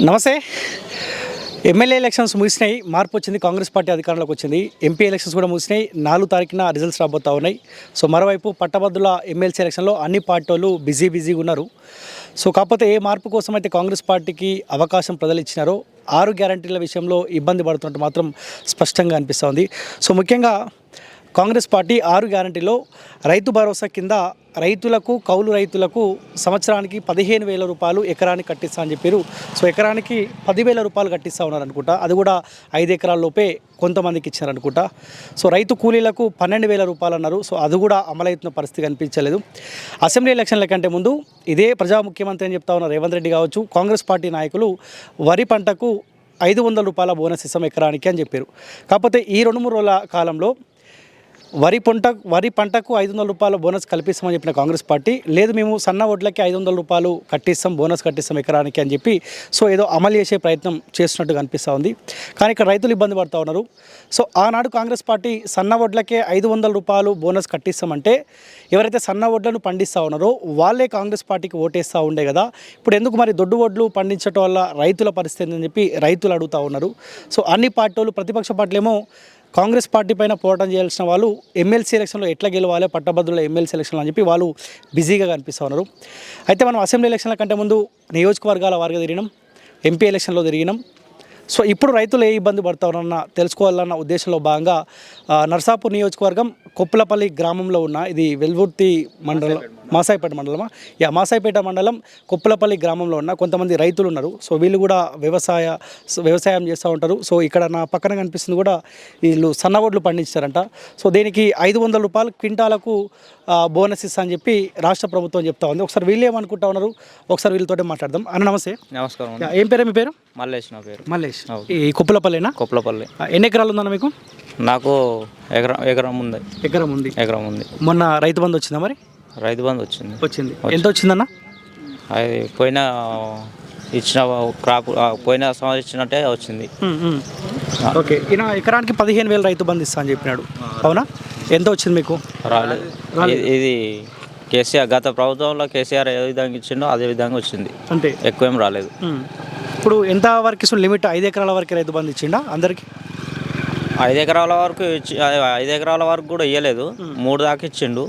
నమస్తే. MLA elections ముగిసినాయి, మార్పు వచ్చింది, కాంగ్రెస్ పార్టీ అధికారంలోకి వచ్చింది. ఎంపీ ఎలక్షన్స్ కూడా ముగిసినాయి, 4 తారీఖున రిజల్ట్స్ రాబోతూ ఉన్నాయి. సో మరోవైపు పట్టభద్రుల ఎమ్మెల్సీ ఎలక్షన్లో అన్ని పార్టీలు బిజీగా ఉన్నారు. సో కాకపోతే ఏ మార్పు కోసం అయితే కాంగ్రెస్ పార్టీకి అవకాశం ప్రజలు ఇచ్చినారో 6 గ్యారంటీల విషయంలో ఇబ్బంది పడుతున్నట్టు మాత్రం స్పష్టంగా అనిపిస్తోంది. సో ముఖ్యంగా కాంగ్రెస్ పార్టీ 6 గ్యారంటీలో రైతు భరోసా కింద రైతులకు, కౌలు రైతులకు సంవత్సరానికి 15,000 రూపాయలు ఎకరానికి కట్టిస్తా అని చెప్పారు. సో ఎకరానికి 10,000 రూపాయలు కట్టిస్తూ ఉన్నారనుకుంటా. అది కూడా 5 ఎకరాల లోపే కొంతమందికి ఇచ్చారనుకుంటా. సో రైతు కూలీలకు 12,000 రూపాయలు అన్నారు. సో అది కూడా అమలవుతున్న పరిస్థితి కనిపించలేదు. అసెంబ్లీ ఎలక్షన్ల కంటే ముందు ఇదే ప్రజా ముఖ్యమంత్రి అని చెప్తా ఉన్నారు రేవంత్ రెడ్డి కావచ్చు, కాంగ్రెస్ పార్టీ నాయకులు వరి పంటకు 500 రూపాయల బోనస్ ఇస్తాం ఎకరానికి అని చెప్పారు. కాకపోతే ఈ 2-3 రోజుల కాలంలో వరి పంటకు 500 రూపాయల బోనస్ కల్పిస్తామని చెప్పిన కాంగ్రెస్ పార్టీ, లేదు మేము సన్న వడ్లకి 500 రూపాయలు కట్టిస్తాం, బోనస్ కట్టిస్తాం ఎకరానికి అని చెప్పి సో ఏదో అమలు చేసే ప్రయత్నం చేస్తున్నట్టుగా అనిపిస్తూ ఉంది. కానీ ఇక్కడ రైతులు ఇబ్బంది పడుతూ ఉన్నారు. సో ఆనాడు కాంగ్రెస్ పార్టీ సన్న వడ్లకే 500 రూపాయలు బోనస్ కట్టిస్తామంటే ఎవరైతే సన్న వడ్లను పండిస్తూ ఉన్నారో వాళ్ళే కాంగ్రెస్ పార్టీకి ఓటేస్తూ ఉండే కదా. ఇప్పుడు ఎందుకు మరి దొడ్డు వడ్లు పండించడం వల్ల రైతుల పరిస్థితి అని చెప్పి రైతులు అడుగుతూ ఉన్నారు. సో అన్ని పార్టీలు, ప్రతిపక్ష పార్టీలేమో కాంగ్రెస్ పార్టీ పైన పోరాటం చేయాల్సిన వాళ్ళు ఎమ్మెల్సీ ఎలక్షన్లో ఎట్లా గెలవాలి, పట్టభద్రుల ఎమ్మెల్సీ ఎలక్షన్లో అని చెప్పి వాళ్ళు బిజీగా కనిపిస్తూ ఉన్నారు. అయితే మనం అసెంబ్లీ ఎలక్షన్ల కంటే ముందు నియోజకవర్గాల వారిగా తిరిగినాం, ఎంపీ ఎలక్షన్లో తిరిగినాం. సో ఇప్పుడు రైతులు ఏ ఇబ్బంది పడతారన్న తెలుసుకోవాలన్న ఉద్దేశంలో భాగంగా నర్సాపూర్ నియోజకవర్గం కొప్పులపల్లి గ్రామంలో ఉన్న, ఇది వెల్వుర్తి మండలం, మాసాయిపేట మండలమా, మాసాయిపేట మండలం కొప్పులపల్లి గ్రామంలో ఉన్న కొంతమంది రైతులు ఉన్నారు. సో వీళ్ళు కూడా వ్యవసాయం చేస్తూ ఉంటారు. సో ఇక్కడ నా పక్కన కనిపిస్తుంది కూడా వీళ్ళు సన్నవడ్లు పండించారంట. సో దీనికి 500 రూపాయలు క్వింటాలకు బోనస్ ఇస్తా అని చెప్పి రాష్ట్ర ప్రభుత్వం చెప్తా ఉంది. ఒకసారి వీళ్ళు ఏమనుకుంటా ఉన్నారు, ఒకసారి వీళ్ళతో మాట్లాడదాం. అన్న నమస్తే. నమస్కారం. ఏం పేరు మీ పేరు? మల్లేష్. నా పేరు మల్లేష్. ఈ కొప్పులపల్లినా? కొప్పులపల్లి. ఎన్ని ఎకరాలు ఉందన్న మీకు? నాకు ఎకరం ఉంది. ఎకరం ఉంది. మొన్న రైతు బంధు వచ్చిందా? మరి రైతు బంధు వచ్చింది. ఎంత వచ్చిందన్న? అది ఇచ్చిన క్రాప్ పోయిన సంవత్సరం ఇచ్చినట్టే వచ్చింది. ఓకే. ఈయన ఎకరానికి 15,000 రైతు బంధు ఇస్తా అని చెప్పినాడు, అవునా? ఎంత వచ్చింది మీకు? రాలేదు. ఇది కేసీఆర్, గత ప్రభుత్వంలో కేసీఆర్ ఏ విధంగా ఇచ్చిండో అదే విధంగా వచ్చింది, అంతే, ఎక్కువేం రాలేదు. ఇప్పుడు ఎంత వరకు లిమిట్? 5 ఎకరాల వరకు రైతు బంధు ఇచ్చిండా అందరికి? 5 ఎకరాల వరకు 5 ఎకరాల వరకు కూడా ఇవ్వలేదు, 3 దాకా ఇచ్చిండు.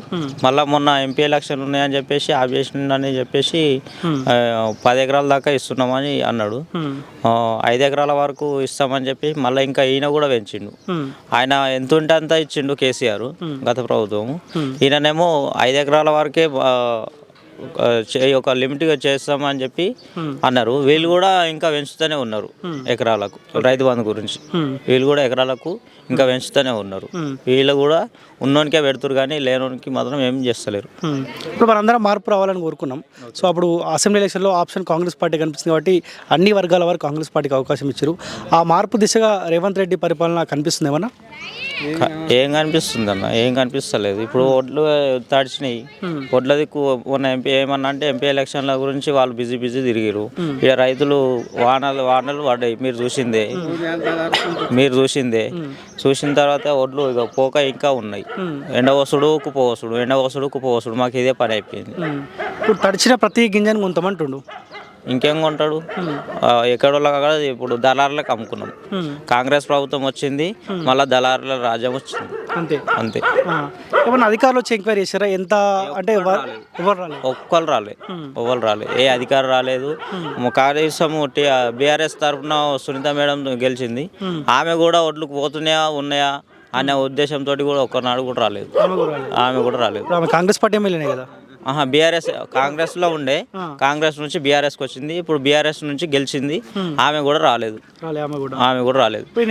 మళ్ళీ మొన్న ఎంపీ ఎలక్షన్ ఉన్నాయని చెప్పేసి ఆపేసిండని చెప్పేసి 10 ఎకరాల దాకా ఇస్తున్నామని అన్నాడు. 5 ఎకరాల వరకు ఇస్తామని చెప్పి మళ్ళీ ఇంకా ఈయన కూడా పెంచిండు. ఆయన ఎంత ఉంటే అంత ఇచ్చిండు కేసీఆర్ గత ప్రభుత్వం. ఈయననేమో 5 ఎకరాల వరకే ఒక లిమిట్గా చేస్తామని చెప్పి అన్నారు. వీళ్ళు కూడా ఇంకా పెంచుతూనే ఉన్నారు ఎకరాలకు. రైతు బంధు గురించి వీళ్ళు కూడా ఎకరాలకు ఇంకా పెంచుతూనే ఉన్నారు. వీళ్ళు కూడా ఉన్నోనికే పెడుతురు కానీ లేనోనికి మాత్రం ఏం చేస్తలేరు. ఇప్పుడు మనందరం మార్పు రావాలని కోరుకున్నాం. సో అప్పుడు అసెంబ్లీ ఎలక్షన్లో ఆప్షన్ కాంగ్రెస్ పార్టీ కనిపిస్తుంది కాబట్టి అన్ని వర్గాల వారు కాంగ్రెస్ పార్టీకి అవకాశం ఇచ్చారు. ఆ మార్పు దిశగా రేవంత్ రెడ్డి పరిపాలన కనిపిస్తుంది ఏమన్నా? ఏం కనిపిస్తుంది అన్న? ఏం కనిపిస్తలేదు. ఇప్పుడు ఒడ్లు తడిచినాయి. ఒడ్ల దిక్కు ఉన్న ఎంపీ ఏమన్నా అంటే ఎంపీ ఎలక్షన్ల గురించి వాళ్ళు బిజీ తిరిగిరు. ఇక రైతులు వానలు పడ్డాయి, మీరు చూసిన తర్వాత ఒడ్లు ఇక పోక ఇంకా ఉన్నాయి. ఎండవసుడు కుప్పవసుడు మాకు ఇదే పని అయిపోయింది. ఇప్పుడు తడిచిన ప్రతి గింజను కొంతమంటుండు, ఇంకేం కొంటాడు? ఎక్కడోళ్ళ కాదు. ఇప్పుడు దళారులకు అమ్ముకున్నాం. కాంగ్రెస్ ప్రభుత్వం వచ్చింది, మళ్ళీ దళారుల రాజ్యం వచ్చింది, అంతే. ఏమన్నా అధికారులు వచ్చి ఎంక్వైరీ చేశారా? ఎంత అంటే ఒక్కరు రాలే, ఏ అధికారం రాలేదు. కనీసం బీఆర్ఎస్ తరఫున సునీత మేడం గెలిచింది, ఆమె కూడా ఒడ్లకు ఉన్నాయా అనే ఉద్దేశంతో కూడా ఒక్కనాడు కూడా రాలేదు. ఆమె కూడా రాలేదు. కాంగ్రెస్ పార్టీ ఎమ్మెల్యేనే కదా? బీఆర్ఎస్ కాంగ్రెస్ లో ఉండే, కాంగ్రెస్ నుంచి బీఆర్ఎస్ వచ్చింది, ఇప్పుడు బీఆర్ఎస్ నుంచి గెలిచింది, ఆమె కూడా రాలేదు.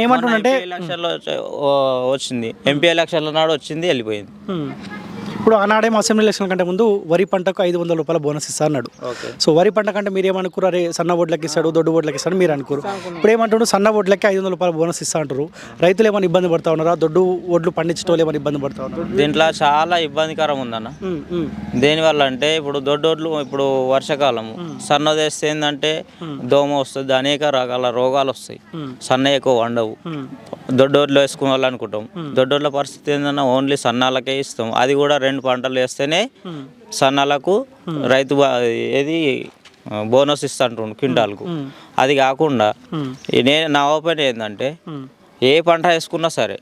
ఏమంటుందంటే ఎలక్షన్లో వచ్చింది, ఎంపీ ఎలక్షన్ల నాడు వచ్చింది, వెళ్ళిపోయింది. ఇప్పుడు ఆనాడేమో అసెంబ్లీ ఎలక్షన్ కంటే ముందు వరి పంటకు 500 రూపాయల బోనస్ ఇస్తా అన్నాడు. సో వరి పంట కంటే మీరు ఏమనుకోరు, అరే సన్న వడ్లకి ఇస్తాడు, దొడ్డు వడ్లకి ఇస్తాడు మీరు అనుకోరు. ఇప్పుడు ఏమంటాడు, సన్న వడ్లకి 500 రూపాయల బోనస్ ఇస్తా అంటారు. రైతులు ఏమైనా ఇబ్బంది పడతా ఉన్నారా? దొడ్డు వడ్లు పండించడం ఏమైనా ఇబ్బంది పడతా ఉన్నారు? దీంట్లో చాలా ఇబ్బందికరం ఉందన్న. దేనివల్ల అంటే ఇప్పుడు దొడ్డోడ్లు, ఇప్పుడు వర్షాకాలము సన్నదేస్తే ఏంటంటే దోమ వస్తుంది, అనేక రకాల రోగాలు వస్తాయి. సన్న ఎక్కువ వండవు. దొడ్డోడ్లు వేసుకోవాలనుకుంటాం. దొడ్డోడ్ల పరిస్థితి ఏంటన్నా ఓన్లీ సన్నాలకే ఇస్తాం. అది కూడా 2 పంటలు వేస్తేనే సన్నాలకు రైతు ఏది బోనస్ ఇస్తుంటుండు క్వింటాల్కు. అది కాకుండా నా ఓపెన్ ఏంటంటే ఏ పంట వేసుకున్నా సరే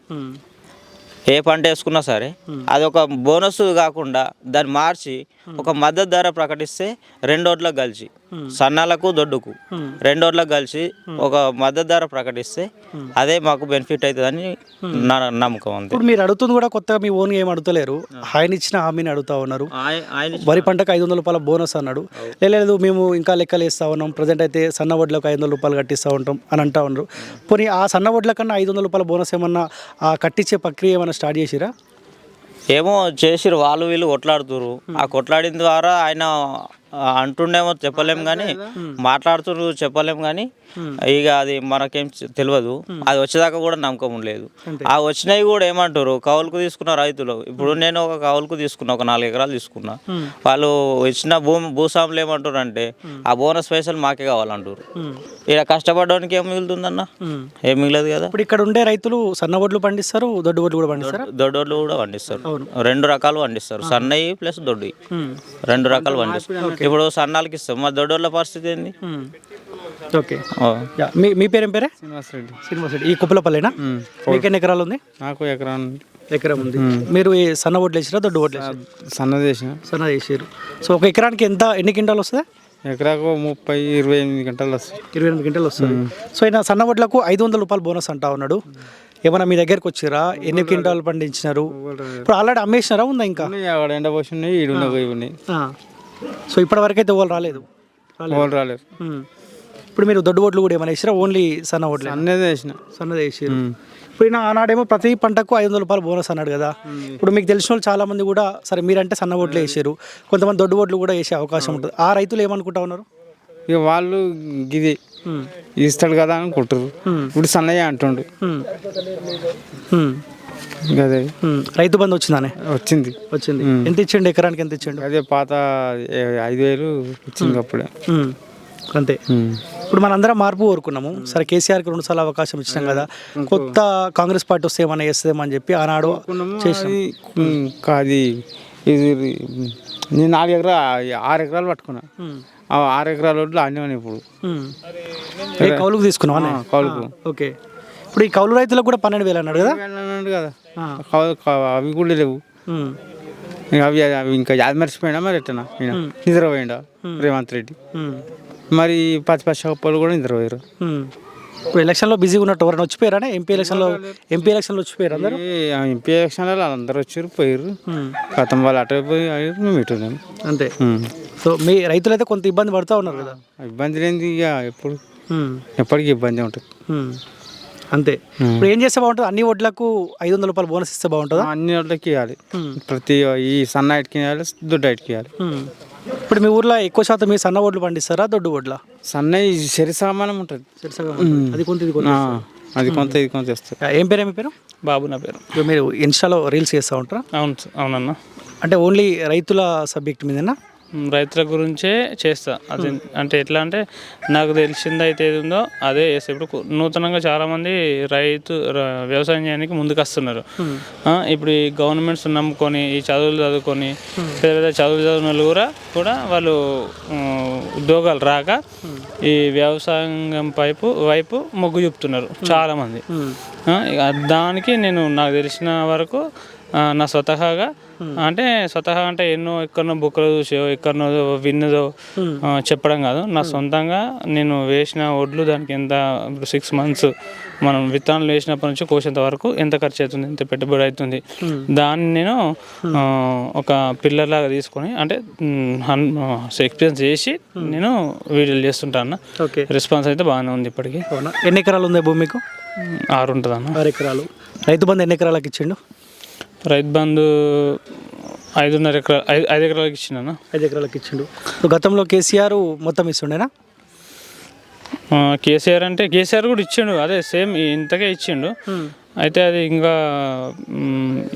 అది ఒక బోనస్ కాకుండా దాన్ని మార్చి ఒక మద్దతు ధర ప్రకటిస్తే రెండోట్లకు కలిసి సన్నాలకు దొడ్డుకు రెండోట్లకు కలిసి ఒక మద్దతు ధర ప్రకటిస్తే అదే మాకు బెనిఫిట్ అవుతుందని నా నమ్మకం అంతే. ఇప్పుడు మీరు అడుగుతుంది కూడా కొత్తగా మీ ఓన్గా ఏం అడుగుతలేరు, ఆయన ఇచ్చిన హామీని అడుగుతా ఉన్నారు. వరి పంటకు 500 రూపాయల బోనస్ అన్నాడు. లేదు మేము ఇంకా లెక్కలు వేస్తూ ఉన్నాం, ప్రజెంట్ అయితే సన్న వడ్లకు 500 రూపాయలు కట్టిస్తూ ఉంటాం అని అంటా ఉన్నారు. పోనీ ఆ సన్న వడ్ల కన్నా 500 రూపాయల బోనస్ ఏమన్నా ఆ కట్టించే ప్రక్రియ ఏమన్నా స్టార్ట్ చేసిరా? ఏమో చేసిరు, వాళ్ళు వీళ్ళు కొట్లాడుతురు. ఆ కొట్లాడిన ద్వారా ఆయన అంటుండేమో చెప్పలేం కానీ, మాట్లాడుతున్నారు చెప్పలేం కానీ, ఇక అది మనకేం తెలియదు. అది వచ్చేదాకా కూడా నమ్మకం లేదు. ఆ వచ్చినవి కూడా ఏమంటారు, కౌలుకు తీసుకున్న రైతులు. ఇప్పుడు నేను ఒక కౌలుకు తీసుకున్నా, ఒక 4 ఎకరాలు తీసుకున్నా. వాళ్ళు ఇచ్చిన భూస్వాములు ఏమంటారు అంటే ఆ బోనస్ పైసలు మాకే కావాలంటారు. ఇక కష్టపడడానికి ఏం మిగులుతుందన్న? ఏం మిగలదు కదా. ఇప్పుడు ఇక్కడ ఉండే రైతులు సన్న వడ్లు పండిస్తారు, దొడ్డు వడ్లు కూడా పండిస్తారు. దొడ్డోళ్ళు కూడా పండిస్తారు, 2 రకాలు పండిస్తారు, సన్నయి ప్లస్ దొడ్డి 2 రకాలు పండిస్తారు. ఇప్పుడు సన్నాలకి ఇస్తాం, మా దొడ్డోళ్ళ పరిస్థితి ఏంది? ఓకే, మీ పేరేం పేరే? శ్రీనివాస్ రెడ్డి. ఈ కుప్పలపల్లినా? మీకు ఎన్ని ఎకరాలు ఉంది? నాకు ఎకరం ఉంది. మీరు ఈ సన్న వడ్లు వేసారా, దొడ్డు వడ్లు వేసారు? సన్నది వేసిన. సన్నది వేసారు. సో ఒక ఎకరానికి ఎన్ని క్వింటాలు వస్తుంది? ఎకరాకు 28 గంటలు వస్తాయి. 28 గంటలు వస్తుంది. సో ఆయన సన్న వడ్లకు 500 రూపాయలు బోనస్ అంటా ఉన్నాడు. ఏమన్నా మీ దగ్గరకు వచ్చిరా? ఎన్ని క్వింటాలు పండించినారు? ఇప్పుడు ఆల్రెడీ అమ్మేసినారా, ఉందా ఇంకా? ఎండ పోసి ఇవి. సో ఇప్పటి వరకు అయితే ఓళ్ళు రాలేదు. ఇప్పుడు మీరు దొడ్డు ఓట్లు కూడా ఏమైనా వేసిరా, ఓన్లీ సన్న ఓట్లు? సన్నది వేసారు. ఇప్పుడు ఈయన ఆనాడేమో ప్రతి పంటకు 500 రూపాయలు బోనస్ అన్నాడు కదా. ఇప్పుడు మీకు తెలిసిన వాళ్ళు చాలా మంది కూడా, సరే మీరంటే సన్న ఓట్లు వేసారు, కొంతమంది దొడ్డు ఓట్లు కూడా వేసే అవకాశం ఉంటుంది. ఆ రైతులు ఏమనుకుంటా ఉన్నారు? ఇక వాళ్ళు గిది ఇస్తాడు కదా అనుకుంటారు. ఇప్పుడు సన్నయ్య అంటుండు. అదే రైతు బంధు వచ్చిందానే? వచ్చింది. ఎంత ఇచ్చిండు? ఎకరానికి ఎంత ఇచ్చిండు? అదే పాత 5,000 వచ్చింది అప్పుడే. అంతే. ఇప్పుడు మనందరం మార్పు కోరుకున్నాము. సరే కేసీఆర్కి 2 సార్లు అవకాశం ఇచ్చినాం కదా, కొత్త కాంగ్రెస్ పార్టీ వస్తే ఏమన్నా చేస్తుందేమని చెప్పి ఆనాడు చేసాం. అది ఇది నేను 6 ఎకరాలు పట్టుకున్నా. ఆ 6 ఎకరాల రోడ్లు అన్నీ ఇప్పుడు కౌలుకు తీసుకున్నావా? కౌలుకు. ఓకే. ఇప్పుడు ఈ కౌలు రైతులకు కూడా 12,000 అన్నాడు కదా. అవి కూడా లేవు. అవి ఇంకా యాది మర్చిపోయినా మరి ఎట్టనా నిద్రపోయిండా రేవంత్ రెడ్డి. మరి పచ్చిపచ్చి కూడా నిద్రపోయారు. ఇప్పుడు ఎలక్షన్లో బిజీగా ఉన్నట్టు ఎవరైనా వచ్చిపోయారా? ఎంపీ ఎలక్షన్లో వచ్చిపోయారు అందరూ. ఎంపీ ఎలక్షన్లో అందరూ వచ్చారు, పోయారు. గతం వాళ్ళు అటు పోయి మేము ఇటు. అంతే. సో మీ రైతులు అయితే కొంత ఇబ్బంది పడుతూ ఉన్నారు కదా? ఇబ్బంది లేని ఇక ఎప్పటికీ ఇబ్బంది ఉంటుంది. అంతే. ఇప్పుడు ఏం చేస్తే బాగుంటుంది? అన్ని వడ్లకు 500 రూపాయలు బోనస్ ఇస్తే బాగుంటుందా? అన్ని వడ్లకి ఇవ్వాలి. ప్రతి ఈ సన్న ఐటికి ఇవ్వాలి, దొడ్డు ఐటికి ఇవ్వాలి. ఇప్పుడు మీ ఊర్లో ఎక్కువ శాతం మీ సన్న వడ్లు పండిస్తారా, దొడ్డు వడ్ల? సన్న సరి సమానం ఉంటుంది. అది కొంత ఇది కొంత వస్తుంది. ఏం పేరు? మీ పేరు? బాబు నా పేరు. మీరు ఇన్స్టాలో రీల్స్ చేస్తూ ఉంటారా? అవునన్నా. అంటే ఓన్లీ రైతుల సబ్జెక్ట్ మీదనా? రైతుల గురించే చేస్తా. అది అంటే ఎట్లా అంటే నాకు తెలిసింది అయితే ఏది ఉందో అదే చేస్తా. ఇప్పుడు నూతనంగా చాలామంది వ్యవసాయం చేయడానికి ముందుకు వస్తున్నారు. ఇప్పుడు ఈ గవర్నమెంట్స్ నమ్ముకొని ఈ చదువులు చదువుకొని పెద్ద చదివిన వాళ్ళు కూడా వాళ్ళు ఉద్యోగాలు రాక ఈ వ్యవసాయం వైపు మొగ్గు చూపుతున్నారు చాలామంది. దానికి నాకు తెలిసిన వరకు నా స్వతహాగా అంటే ఎక్కడనో బుక్లో చూసో ఎక్కడనో విన్నదో చెప్పడం కాదు. నా సొంతంగా నేను వేసిన వడ్లు దానికి ఎంత 6 months మనం విత్తనాలు వేసినప్పటి నుంచి కోసేంత వరకు ఎంత ఖర్చు అవుతుంది, ఎంత పెట్టుబడి అవుతుంది, దాన్ని నేను ఒక పిల్లర్ లాగా తీసుకొని అంటే ఎక్స్పీరియన్స్ చేసి నేను వీడియోలు చేస్తుంటాను. రెస్పాన్స్ అయితే బాగానే ఉంది ఇప్పటికీ. ఎన్ని ఎకరాలు ఉంది భూమి మీకు? 6 ఉంటుంది అన్న. 6 ఎకరాలు. రైతు బంధు ఎన్ని ఎకరాలకు ఇచ్చిండు? రైతు బంధు 5.5 ఎకరాలు 5 ఎకరాలకు ఇచ్చిండు. 5 ఎకరాలకు ఇచ్చిండు. గతంలో కేసీఆర్ మొత్తం ఇస్తుండేనా? కేసీఆర్ కూడా ఇచ్చిండు, అదే సేమ్ ఇంతకే ఇచ్చిండు. అయితే అది ఇంకా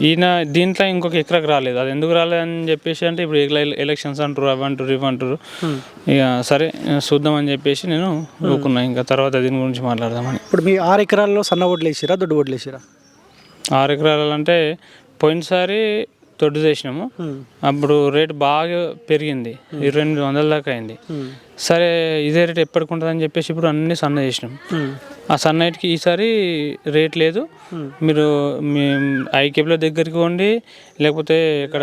ఈయన దీంట్లో ఇంకొక ఎకరాకు రాలేదు. అది ఎందుకు రాలేదని చెప్పేసి అంటే ఇప్పుడు ఎలక్షన్స్ అంటారు, ఇవ్వంటారు. ఇక సరే చూద్దామని చెప్పేసి నేను ఊరుకున్నా. ఇంకా తర్వాత దీని గురించి మాట్లాడదామని. ఇప్పుడు మీ 6 ఎకరాల్లో సన్న వడ్లు వేసిరా, దొడ్డు వడ్లు వేసిరా? 6 ఎకరాలు అంటే పోయినసారి దొడ్డు చేసినాము. అప్పుడు రేటు బాగా పెరిగింది, 2,800 దాకా అయింది. సరే ఇదే రేట్ ఎప్పటికి ఉంటుందని చెప్పేసి ఇప్పుడు అన్ని సన్న చేసినాం. ఆ సన్నైట్కి ఈసారి రేట్ లేదు. మీరు ఐకేపీల దగ్గరికి పోండి, లేకపోతే ఇక్కడ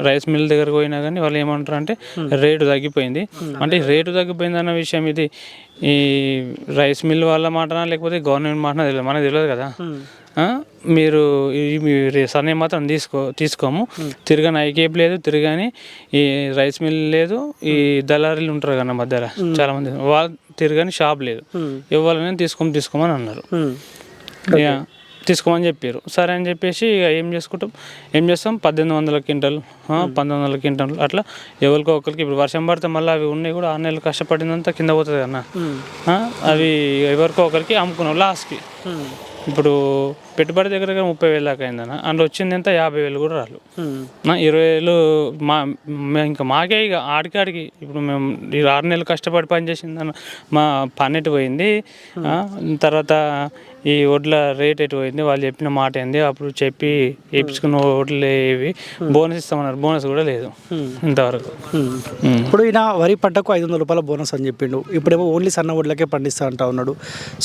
రైస్ మిల్ దగ్గరికి పోయినా కానీ వాళ్ళు ఏమంటారు అంటే రేటు తగ్గిపోయింది. అంటే రేటు తగ్గిపోయింది అన్న విషయం ఇది ఈ రైస్ మిల్ వాళ్ళ మాటనా లేకపోతే గవర్నమెంట్ మాటనా తెలియదు, మనకు తెలియదు కదా. మీరు సన్న మాత్రం తీసుకోము. తిరగని ఐకేపీ లేదు, తిరగని ఈ రైస్ మిల్ లేదు, ఈ దళారీలు ఉంటారు కదా మధ్యలో చాలామంది, వాళ్ళు తిరగని షాప్ లేదు. ఇవ్వాలని తీసుకోమని అన్నారు. ఇక తీసుకోమని చెప్పారు. సరే అని చెప్పేసి ఇక ఏం చేస్తాం 1800 క్వింటాలు 1900 క్వింటాలు అట్లా ఎవరికో ఒకరికి. ఇప్పుడు వర్షం పడితే మళ్ళీ అవి ఉన్నాయి కూడా 6 నెలలు కష్టపడిందంతా కింద పోతుంది కన్నా. అవి ఎవరికో ఒకరికి అమ్ముకున్నాం లాస్ట్కి. ఇప్పుడు పెట్టుబడి దగ్గర 30,000 దాకా అయిందన్న, అందులో వచ్చింది ఎంత 50,000 కూడా రాలు. 20,000 ఇంకా మాకే ఇక ఆడికాడికి. ఇప్పుడు మేము ఈ 6 నెలలు కష్టపడి పని చేసిందన్న మా పని ఎటు పోయింది, తర్వాత ఈ వడ్ల రేట్ ఎటు పోయింది, వాళ్ళు చెప్పిన మాట ఏంది, అప్పుడు చెప్పి వేయించుకున్న వడ్లు ఏవి బోనస్ ఇస్తామన్నారు, బోనస్ కూడా లేదు ఇంతవరకు. ఇప్పుడు ఈయన వరి పంటకు 500 రూపాయల బోనస్ అని చెప్పిండు. ఇప్పుడేమో ఓన్లీ సన్న వడ్లకే పండిస్తా అంటా ఉన్నాడు.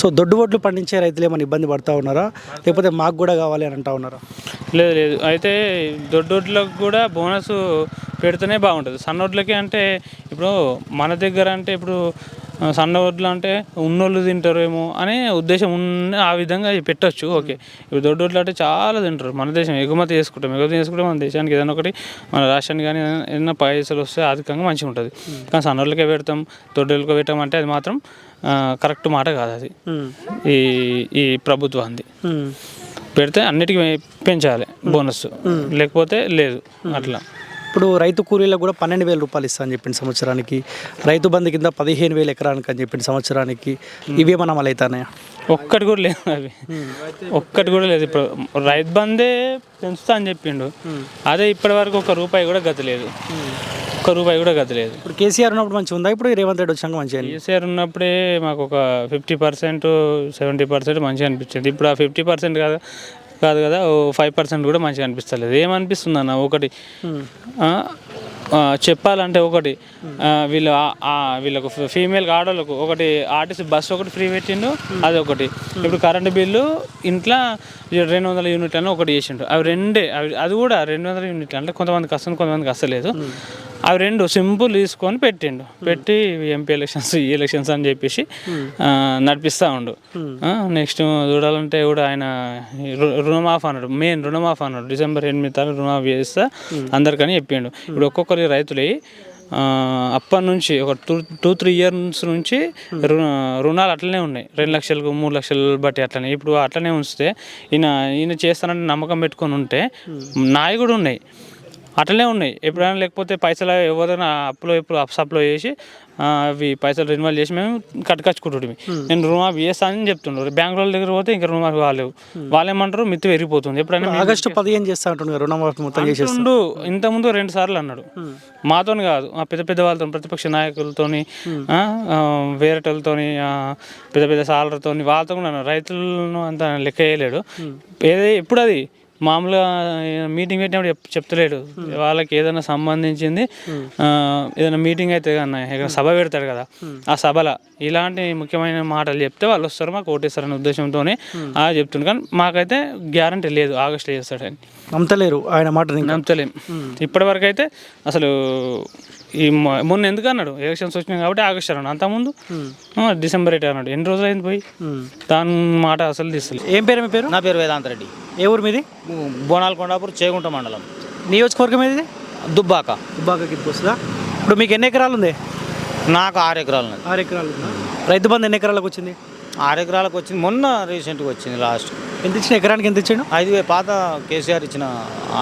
సో దొడ్డు వడ్లు పండించే రైతులు ఏమైనా ఇబ్బంది పడతా ఉన్నారా, లేకపోతే మాకు కూడా కావాలి అని అంటా ఉన్నారా? లేదు. అయితే దొడ్డోడ్లకు కూడా బోనస్ పెడితేనే బాగుంటుంది. సన్నోడ్లకి అంటే ఇప్పుడు మన దగ్గర అంటే ఇప్పుడు సన్న వడ్లు అంటే ఉన్నోళ్ళు తింటారేమో అనే ఉద్దేశం ఆ విధంగా పెట్టచ్చు. ఓకే. ఇప్పుడు దొడ్డోడ్లు అంటే చాలా తింటారు. మన దేశం ఎగుమతి చేసుకుంటే మన దేశానికి ఏదైనా ఒకటి మన రాష్ట్రానికి కానీ ఏదైనా పైసలు వస్తే అధికంగా మంచిగా ఉంటుంది. కానీ సన్నోళ్ళకే పెడతాం, దొడ్డోళ్ళకే పెట్టాం అంటే అది మాత్రం కరెక్ట్ మాట కాదు. అది ఈ ప్రభుత్వాన్ని పెడితే అన్నిటికీ పెంచాలి బోనస్, లేకపోతే లేదు అట్లా. ఇప్పుడు రైతు కూలీలకు కూడా 12,000 రూపాయలు ఇస్తా అని చెప్పింది సంవత్సరానికి. రైతు బంధు కింద 15,000 ఎకరానికి అని చెప్పింది సంవత్సరానికి. ఇవేమన్నా అమలు అవుతాయా? ఒక్కటి కూడా లేదు. అవి ఒక్కటి కూడా లేదు. ఇప్పుడు రైతు బందే పెంచుతా అని చెప్పిండు, అదే ఇప్పటి వరకు ఒక్క రూపాయి కూడా గతి లేదు. ఇప్పుడు కేసీఆర్ ఉన్నప్పుడు మంచిగా ఉందా, ఇప్పుడు రేవంత్ రెడ్డి వచ్చాక మంచిగా? కేసీఆర్ ఉన్నప్పుడే మాకు ఒక 50% 70% మంచిగా అనిపించింది. ఇప్పుడు ఆ 50% కాదు కదా, 5% కూడా మంచిగా అనిపిస్తలేదు. ఏమనిపిస్తుంది అన్న, ఒకటి చెప్పాలంటే ఒకటి వీళ్ళకు ఫీమేల్కి ఆడవాళ్ళకు ఒకటి ఆర్టీసీ బస్సు ఒకటి ఫ్రీ పెట్టిండు, అది ఒకటి. ఇప్పుడు కరెంటు బిల్లు ఇంట్లో 200 యూనిట్లు అని ఒకటి చేసిండు. అవి రెండే, అది కూడా 200 యూనిట్లు అంటే కొంతమందికి వస్తుంది, కొంతమందికి వస్తలేదు. అవి రెండు సింపుల్ తీసుకొని పెట్టి ఎంపీ ఎలక్షన్స్ ఈ ఎలక్షన్స్ అని చెప్పేసి నడిపిస్తూ ఉండు. నెక్స్ట్ చూడాలంటే కూడా ఆయన రుణమాఫీ అన్నాడు, మెయిన్ రుణమాఫీ అన్నాడు. December 8 తారీఖు రుణమాఫీ చేస్తా అందరికని చెప్పిండు. ఇప్పుడు ఒక్కొక్కరి రైతులు అప్పటి నుంచి ఒక 2-3 ఇయర్స్ నుంచి రుణాలు అట్లనే ఉన్నాయి. 2 లక్షలకు 3 లక్షలు బట్టి అట్లనే. ఇప్పుడు అట్లనే ఉంచితే ఈయన చేస్తానంటే నమ్మకం పెట్టుకొని ఉంటే నాయి కూడా ఉన్నాయి, అట్లనే ఉన్నాయి. ఎప్పుడైనా లేకపోతే పైసలు ఎవరైనా ఎప్పుడు అప్సప్లో చేసి అవి పైసలు రెన్యువల్ చేసి మేము కట్టుకొచ్చుకుంటుంటే నేను రుణమాఫీ చేస్తాను అని చెప్తుండ్రు. బ్యాంక్ వాళ్ళ దగ్గర పోతే ఇంకా రుణమాఫీ వాళ్ళేమంటారు మిత్తి పెరిగిపోతుంది. ఎప్పుడైనా August 15 చేస్తా అంటున్నారు రుణమాఫీ మొత్తం చేసేస్తుండు. ఇంతకుముందు 2 సార్లు అన్నాడు. మాతో కాదు, పెద్ద వాళ్ళతో, ప్రతిపక్ష నాయకులతోని, వేరేటోళ్ళతోని, పెద్ద సాలర్తోని, వాళ్ళతో కూడా అన్నాడు. రైతులను అంత లెక్క వేయలేడు. ఎప్పుడు అది మామూలుగా మీటింగ్ పెట్టినప్పుడు చెప్తలేడు. వాళ్ళకి ఏదైనా సంబంధించింది ఏదైనా మీటింగ్ అయితే కన్నా సభ పెడతాడు కదా, ఆ సభలో ఇలాంటి ముఖ్యమైన మాటలు చెప్తే వాళ్ళు వస్తారు, మాకు ఓటేస్తారనే ఉద్దేశంతోనే చెప్తుండే. కానీ మాకైతే గ్యారంటీ లేదు ఆగస్టులో చేస్తాడని. నమ్మతలేరు ఆయన మాట, నమ్మతలేం ఇప్పటి వరకు అయితే. అసలు ఈ మొన్న ఎందుకు అన్నాడు, ఎలక్షన్స్ వచ్చినాయి కాబట్టి ఆగస్టు అన్నాడు. అంతకుముందు December 8 అన్నాడు. ఎన్ని రోజులు అయింది పోయి, దాని మాట అసలు తీస్తలేదు. ఏం పేరు మీ పేరు? నా పేరు వేదాంత రెడ్డి. ఏ ఊరు మీది? బోనాల కొండాపూర్, చేగుంట మండలం. నియోజకవర్గం ఏది? దుబ్బాక కిందకి వస్తుందా? ఇప్పుడు మీకు ఎన్ని ఎకరాలు ఉంది? నాకు 6 ఎకరాలు ఉన్నది. 6 ఎకరాలు ఉందా? రైతు బంధు ఎన్ని ఎకరాలకు వచ్చింది? 6 ఎకరాలకు వచ్చింది, మొన్న రీసెంట్గా వచ్చింది. లాస్ట్ ఎంత ఇచ్చిన, ఎకరానికి ఎంత ఇచ్చాడు? 5,000. పాత కేసీఆర్ ఇచ్చిన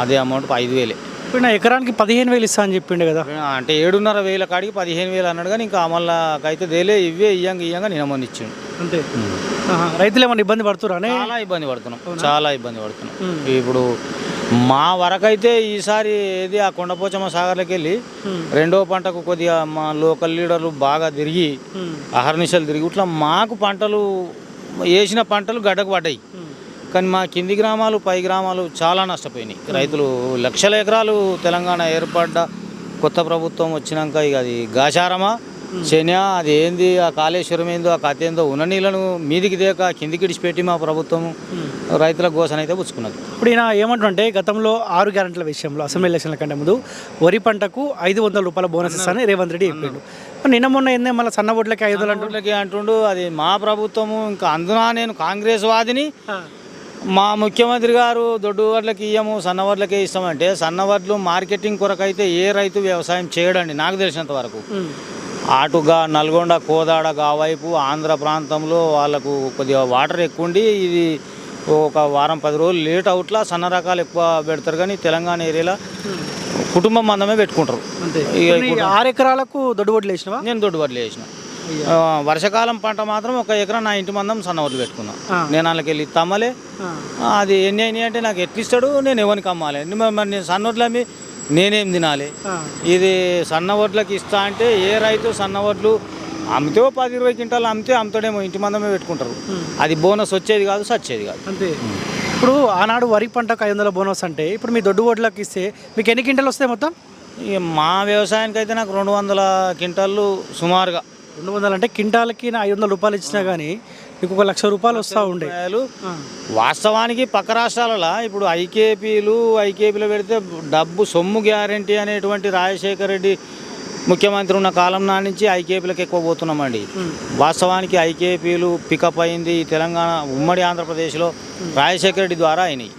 అదే అమౌంట్ 5,000. ఇప్పుడు నా ఎకరానికి 15,000 ఇస్తా అని చెప్పిండు కదా. అంటే 7,500 కాడికి 15,000 అన్నాడు. కానీ ఇంకా అమల్లాకైతే దేలే, ఇవే ఇయ్యంగా నేను అమౌంట్ ఇచ్చిండు అంతే. రైతులు ఏమన్నా ఇబ్బంది పడుతురానే? చాలా ఇబ్బంది పడుతున్నాం. ఇప్పుడు మా వరకైతే ఈసారి ఏది ఆ కొండపోచమ్మ సాగర్లోకి వెళ్ళి 2వ పంటకు కొద్దిగా మా లోకల్ లీడర్లు బాగా తిరిగి అహర్నిశలు తిరిగి ఇట్లా మాకు పంటలు వేసిన పంటలు గడ్డకు పడ్డాయి. కానీ మా కింది గ్రామాలు, పై గ్రామాలు చాలా నష్టపోయినాయి. రైతులు లక్షల ఎకరాలు తెలంగాణ ఏర్పడ్డ కొత్త ప్రభుత్వం వచ్చినాక ఇక అది గాచారమా శని అది ఏంది ఆ కాళేశ్వరం ఏందో ఆ కథ ఏందో ఉన్న నీళ్ళను మీదికి దేక కిందికి ఇడిచిపెట్టి మా ప్రభుత్వం రైతుల కోసం అయితే పుచ్చుకున్నది. ఇప్పుడు ఈయన ఏమంటుంటే గతంలో 6 గ్యారెంటీల విషయంలో అసెంబ్లీ ఎలక్షన్ల కంటే ముందు వరి పంటకు 500 రూపాయల బోనస్ ఇస్తానని రేవంత్ రెడ్డి చెప్పిండు. నిన్న మొన్న ఏందే మళ్ళీ సన్న ఓట్లకి 500 అంటుండ్లకి అంటుండు అది మా ప్రభుత్వము. ఇంకా అందున నేను కాంగ్రెస్ వాదిని. మా ముఖ్యమంత్రి గారు దొడ్డు వడ్లకి ఇయ్యము సన్న వడ్లకే ఇస్తామంటే సన్న వడ్లు మార్కెటింగ్ కొరకైతే ఏ రైతు వ్యవసాయం చేయడండి నాకు తెలిసినంత వరకు. అటుగా నల్గొండ కోదాడ వైపు ఆంధ్ర ప్రాంతంలో వాళ్ళకు కొద్దిగా వాటర్ ఎక్కువ ఉండి ఇది ఒక వారం 10 రోజులు లేట్ అవుట్లా సన్న రకాలు ఎక్కువ పెడతారు. కానీ తెలంగాణ ఏరియాలో కుటుంబం మందమే పెట్టుకుంటారు. ఇక 6 ఎకరాలకు దొడ్డు వడ్లు వేసినావా? నేను దొడ్డు వడ్లు వేసిన. వర్షాకాలం పంట మాత్రం 1 ఎకరా నా ఇంటి మందం సన్న వడ్లు పెట్టుకున్నా. నేను వాళ్ళకి వెళ్ళి తమ్మలే అది ఎన్ని అయినాయి అంటే నాకు ఎట్లు ఇస్తాడు, నేను ఎవరికి అమ్మాలి, మరి నేను సన్న వడ్లు అమ్మి నేనేం తినాలి? ఇది సన్న వడ్లకి ఇస్తా అంటే ఏ రైతు సన్న వడ్లు అమ్మితే 10-20 క్వింటాలు అమ్ముతాడేమో ఇంటి మందమే పెట్టుకుంటారు. అది బోనస్ వచ్చేది కాదు, సచ్చేది కాదు. అంతే. ఇప్పుడు ఆనాడు వరి పంటకు 500 బోనస్ అంటే ఇప్పుడు మీ దొడ్డు వడ్లకి ఇస్తే మీకు ఎన్ని క్వింటాలు వస్తాయి మొత్తం? ఇక మా వ్యవసాయానికి అయితే నాకు 200 క్వింటాలు సుమారుగా. 200 అంటే క్వింటాలకి 500 రూపాయలు ఇచ్చినా కానీ మీకు 1,00,000 రూపాయలు వస్తూ ఉండే. వాస్తవానికి పక్క రాష్ట్రాలలో ఇప్పుడు ఐకేపీలో పెడితే డబ్బు సొమ్ము గ్యారంటీ అనేటువంటి రాజశేఖర రెడ్డి ముఖ్యమంత్రి ఉన్న కాలం నాటి నుంచి ఐకేపీలకు ఎక్కువ పోతున్నామండి. వాస్తవానికి ఐకేపీలు పికప్ అయింది తెలంగాణ ఉమ్మడి ఆంధ్రప్రదేశ్లో రాజశేఖర రెడ్డి ద్వారా అయినాయి.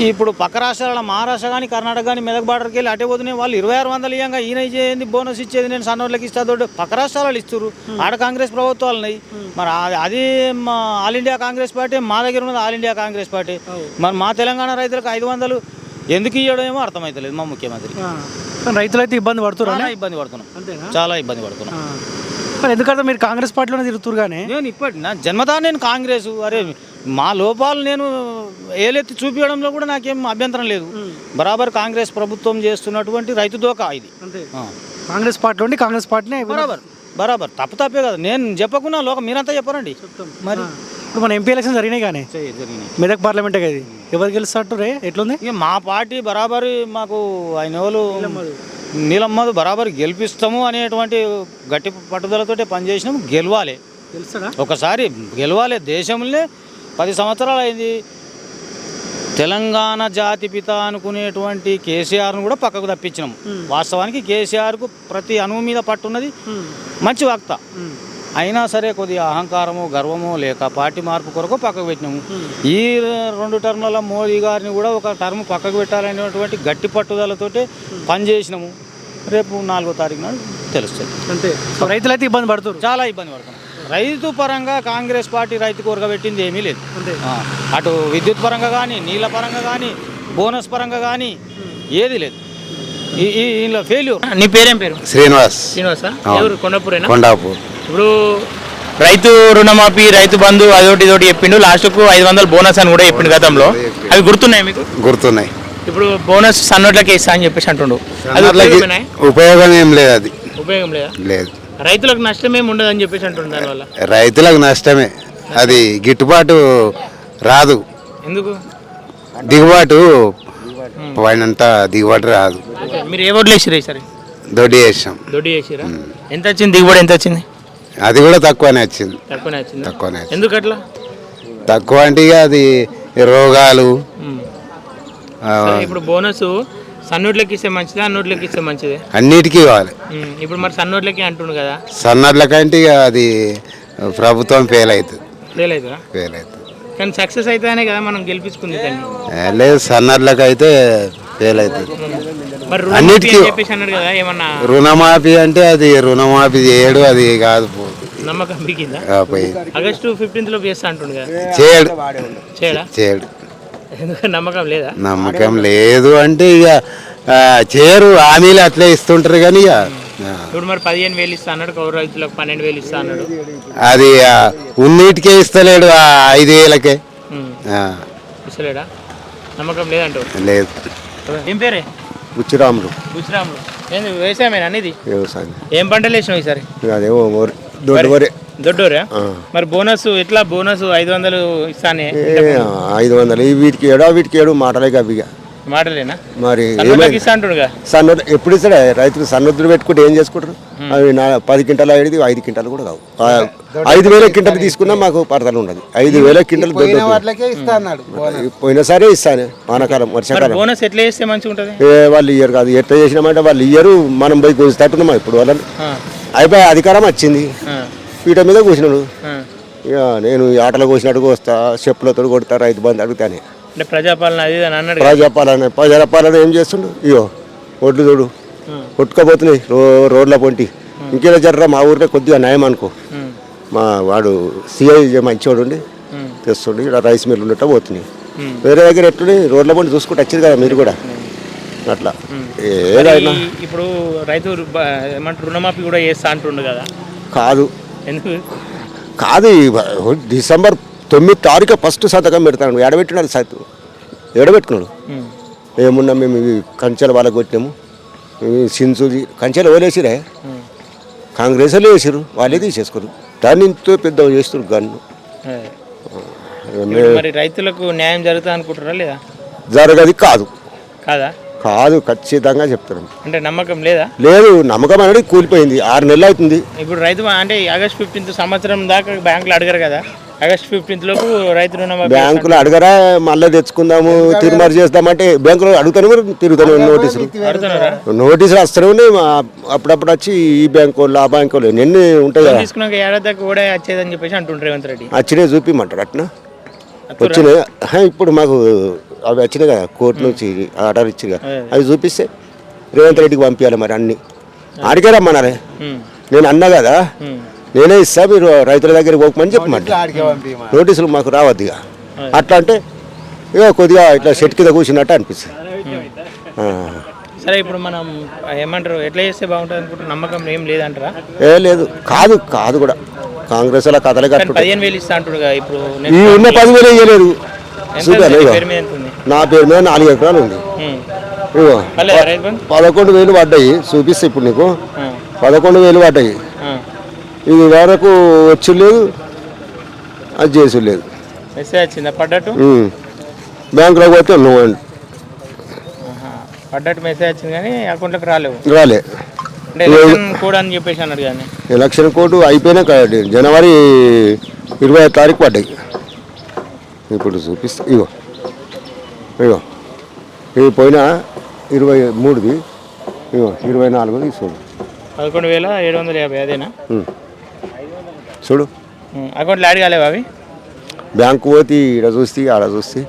ఇప్పుడు పక్క రాష్ట్రాల మహారాష్ట్ర కానీ కర్ణాటక కానీ మెదక్ బార్డర్కి వెళ్ళి అటే పోతున్నాయి. వాళ్ళు 2600 ఇయ్యంగా ఈయన ఇచ్చేది బోనస్ ఇచ్చేది నేను సన్నోళ్ళకి ఇస్తా దొడ్డు పక్క రాష్ట్రాలు ఇస్తారు. ఆడ కాంగ్రెస్ ప్రభుత్వాలు ఉన్నాయి. మరి అది మా ఆల్ ఇండియా కాంగ్రెస్ పార్టీ, మా దగ్గర ఉన్నది ఆల్ ఇండియా కాంగ్రెస్ పార్టీ. మరి మా తెలంగాణ రైతులకు 500 ఎందుకు ఇవ్వడం ఏమో అర్థమవుతలేదు మా ముఖ్యమంత్రి. రైతులు అయితే ఇబ్బంది పడుతున్నారు. ఇబ్బంది పడుతున్నాం, అంతేనా? చాలా ఇబ్బంది పడుతున్నాం. మరి ఎందుకంటే మీరు కాంగ్రెస్ పార్టీలోనే తిరుగుతురు. కానీ నేను ఇప్పటి నా జన్మతా నేను కాంగ్రెస్. అరే మా లోపాలు నేను ఏలెత్తి చూపించడంలో కూడా నాకేం అభ్యంతరం లేదు. బరాబర్ కాంగ్రెస్ ప్రభుత్వం చేస్తున్నటువంటి రైతు దోకా ఇది. అంతే. కాంగ్రెస్ పార్టీలో ఉండి కాంగ్రెస్ పార్టీనే బరాబర్ తప్పే కదా. నేను చెప్పకున్నా లోకం మీరంతా చెప్పరండి. మరి ఇప్పుడు మన ఎంపీ ఎలక్షన్ జరిగినాయి కానీ మెదక్ పార్లమెంటే కదా, ఎవరు గెలుస్తాడు రే ఎట్లుంది? ఇక మా పార్టీ బరాబరి మాకు ఆయన ఎవరు నీలమ్మదు బరాబర్ గెలిపిస్తాము అనేటువంటి గట్టి పట్టుదలతోటే పనిచేసినాము. గెలవాలి, ఒకసారి గెలవాలి. దేశంలో 10 సంవత్సరాలు అయింది. తెలంగాణ జాతిపిత అనుకునేటువంటి కేసీఆర్ను కూడా పక్కకు తప్పించినాము. వాస్తవానికి కేసీఆర్కు ప్రతి అణువు మీద పట్టున్నది, మంచి వక్త. అయినా సరే కొద్దిగా అహంకారము గర్వము లేక పార్టీ మార్పు కొరకు పక్కకు పెట్టినాము. ఈ 2 టర్ముల మోదీ గారిని కూడా ఒక టర్మ్ పక్కకు పెట్టాలనేటువంటి గట్టి పట్టుదలతోటే పనిచేసినాము. రేపు 4వ తారీఖు నాడు తెలుస్తుంది. అంతే. రైతులు అయితే ఇబ్బంది పడుతున్నారు, చాలా ఇబ్బంది పడుతున్నాం. రైతు పరంగా కాంగ్రెస్ పార్టీ రైతు కొరగబెట్టింది ఏమీ లేదు. అటు విద్యుత్ పరంగా కానీ నీళ్ళ పరంగా కానీ బోనస్ పరంగా కానీ ఏది లేదు. ఇందులో ఫెయిల్యూర్. నీ పేరేం పేరు? శ్రీనివాస్. ఎవరు? కొండాపూరేనా? కొండాపూర్. ఇప్పుడు రైతు రుణమాఫీ రైతు బంధు అదొకటి ఇదొకటి చెప్పిండు. లాస్ట్కు 500 బోనస్ అని కూడా చెప్పిండు గతంలో. అవి గుర్తున్నాయి మీకు? గుర్తున్నాయి. ఇప్పుడు బోనస్ సన్నోట్లకి ఇస్తా అని చెప్పేసి అంటుండు. ఉపయోగం ఏం లేదు. అది ఉపయోగం లేదా? లేదు. రైతులకు నష్టం ఏమి ఉండదు అని చెప్పేసి అంటుండు. దానివల్ల రైతులకు నష్టమే. అది గిట్టుబాటు రాదు. ఎందుకు? దిగుబాటు పైనంతా దిగుబాటు రాదు. మీరు ఏ ఓట్లు వేసిరు ఈసారి? దొడ్డి వేసాం. దొడ్డి వేసిరా? ఎంత వచ్చింది దిగుబడి? ఎంత వచ్చింది? అది కూడా తక్కువనే వచ్చింది. తక్కువనే. ఎందుకు అట్లా తక్కువ అంటే ఇక అది రోగాలు. ఇప్పుడు బోనస్ సన్నోట్లకి ఇస్తే మంచిదా అన్నోట్లకి ఇస్తే మంచిదే? అన్నిటికీ ఇవ్వాలి. ఇప్పుడు మరి సన్నోట్లకి అంటుండు కదా. సన్నర్లకంటే ఇక అది ప్రభుత్వం ఫెయిల్ అవుతుంది. ఫెయిల్ అవుతుందా? ఫెయిల్ అవుతుంది. కానీ సక్సెస్ అయితేనే కదా మనం గెలిపించుకుంది దాన్ని. లేదు, సన్నర్లకు అయితే ఫెయిల్ అవుతుంది. మరి రుణమాఫీ అని చెప్పేసి అన్నాడు కదా, ఏమన్నా? రుణమాఫీ అంటే అది రుణమాఫీ చేయడు, అది కాదు. నమ్మకం బిగిందా? ఆగస్టు 15 లోపు చేస్తా అంటుండు కదా. చేయడు. నమ్మకం లేదా? నమ్మకం లేదు అంటే ఇక చేయరు. హామీలు అట్లే ఇస్తుంటారు కానీ ఇక ఇప్పుడు మరి 15,000 ఇస్తా అన్నాడు. కౌలు రైతులకు 12,000 ఇస్తా అన్నాడు. అది ఉన్నీటికే ఇస్తలేడు. 5,000కే ఇస్తలేడా? నమ్మకం లేదంటూ? లేదు. ఏం పేరే? బుచ్చిరాములు. ఏంది వ్యవసాయమేనా అనేది? వ్యవసాయం. ఏం పంటలు వేసినావు ఈసారి? అదేమో దొడ్డోరా? మరి బోనస్ ఎట్లా? బోనస్ 500 ఇస్తానే. 500 వీటికి ఏడు మాటలే అవిగా. మాటలేనా మరి సన్నోళ్ళకి ఇస్తా అంటుండగా సన్నోడు ఎప్పుడు ఇస్తాడే రైతులు సన్నొద్దులు పెట్టుకుంటే ఏం చేసుకుంటారు అవి 10 క్వింటాలు అయ్యేది 5 క్వింటాలు కూడా కావు 5,000 క్వింటాలు తీసుకున్నా మాకు పడతలు ఉండదు 5,000 క్వింటాలు పోయినసారే ఇస్తాను వానాకాలం వర్షాకాలం బోనస్ ఎట్లా చేస్తే మంచిగా ఉంటుంది వాళ్ళు ఇయ్యరు కాదు ఎట్లా చేసినామంటే వాళ్ళు ఇయ్యరు మనం పోయి కూర్చుంటున్నామా ఇప్పుడు వాళ్ళని అయిపోయి అధికారం వచ్చింది పీట మీద కూర్చున్నాడు ఇక నేను ఈ ఆటలో కూర్చున్నట్టు వస్తా చెప్పులతో కొడతా రైతు బంధు అడుగుతానే అంటే ప్రజాపాలన అది అని అన్నాడు ప్రజాపాలన ఏం చేస్తుండు ఇయో ఒడ్లు చూడు కొట్టుకోపోతున్నాయి రోడ్ల పొంటి ఇంకేదో జర్రా మా ఊరిలో కొద్దిగా న్యాయం అనుకో మా వాడు సిఐ మంచివాడు ఉండి తెస్తుండే ఇక్కడ రైస్ మిల్లు ఉన్నట్టు పోతున్నాయి వేరే దగ్గర ఎట్లుండి రోడ్ల పొంటి చూసుకుంటూ వచ్చింది కదా మీరు కూడా అట్లా ఏదైనా ఇప్పుడు రైతు ఏమంటారు రుణమాఫీ కూడా చేస్తా అంటుండు కదా కాదు ఎందుకు కాదు డిసెంబర్ 9 తారీఖు ఫస్ట్ సంతకం పెడతాను ఎడబెట్టినాడు సైతు ఎడబెట్టుకున్నాడు ఏమున్నా మేము ఇవి కంచెలు వాళ్ళకి కొట్టినాము సించుది కంచెలు వదిలేసిరే కాంగ్రెస్ వాళ్ళు వేసారు వాళ్ళే తీసేసుకోరు దాన్ని ఇంతో పెద్ద చేస్తారు గన్ను మరి రైతులకు న్యాయం జరుగుతుంది అనుకుంటారా లేదా జరగది కాదు కాదా కాదు ఖచ్చితంగా చెప్తున్నాం అంటే నమ్మకం లేదా లేదు నమ్మకం అనేది కూలిపోయింది 6 నెలలు అవుతుంది ఇప్పుడు రైతు అంటే ఆగస్ట్ 15 సంవత్సరం దాకా బ్యాంకులు అడగరు కదా ఆగస్ట్ 15 లోపు రైతు రుణమాఫీ బ్యాంకులు అడగరా మళ్ళీ తెచ్చుకుందాము తిరుమల చేద్దామంటే బ్యాంకులో అడుగుతాను తిరుగుతాను నోటీసులు వస్తూనే ఉన్నాయి అప్పుడప్పుడు వచ్చి ఈ బ్యాంకు వాళ్ళు ఆ బ్యాంకు వాళ్ళు ఎన్ని ఉంటాయి కదా తీసుకున్నాక ఏడాది దాకా కూడా వచ్చేదని చెప్పేసి అంటుండ్రు రేవంత్ రెడ్డి వచ్చినాయి చూపిమంటారు అట్లా వచ్చినాయి ఇప్పుడు మాకు అవి వచ్చినాయి కదా కోర్టు నుంచి ఆర్డర్ ఇచ్చి అవి చూపిస్తే రేవంత్ రెడ్డికి పంపించాలి మరి అన్ని ఆడికే రమ్మన్నారే నేను అన్నా కదా నేనే ఇస్తా మీరు రైతుల దగ్గరికి పోకమని చెప్పమంటే నోటీసులు మాకు రావద్దు ఇక అట్లా అంటే ఇక కొద్దిగా ఇట్లా షెట్ కింద కూర్చున్నట్టు అనిపిస్తుంది సరే ఇప్పుడు మనం ఏమంటారు ఎట్లా చేస్తే బాగుంటుంది అనుకుంటారు నమ్మకం ఏం లేదంటారా లేదు కాదు కూడా కాంగ్రెస్ అలా కథలే కట్టు 15,000 ఇస్తా అంటాడు ఇప్పుడు ఈ ఉన్న 10,000 ఇవ్వలేదు నా పేరు మీద 4 ఎకరాలు ఉంది ఇగో 11,000 పడ్డాయి చూపిస్తే ఇప్పుడు నీకు 11,000 పడ్డాయి ఇది వరకు వచ్చి లేదు అది చేసి లేదు మెసేజ్ వచ్చిందా పడ్డట్టు బ్యాంకులో పోతే నువ్వు పడ్డట్టు మెసేజ్ వచ్చింది కానీ అకౌంట్లోకి రాలేవు అంటే ఎలక్షన్ కోడ్ అని చెప్పేసి అన్నాడు కానీ ఎలక్షన్ కోడ్ అయిపోయినాక జనవరి 25 తారీఖు పడ్డాయి ఇప్పుడు చూపిస్తా ఇగో ఇది పోయిన 23ది ఇగో 24ది చూడు 11,750 అదేనా చూడు అకౌంట్లో యాడ్ కాలేవు అవి బ్యాంకు పోతే ఇక్కడ చూస్తే ఆడ చూస్తే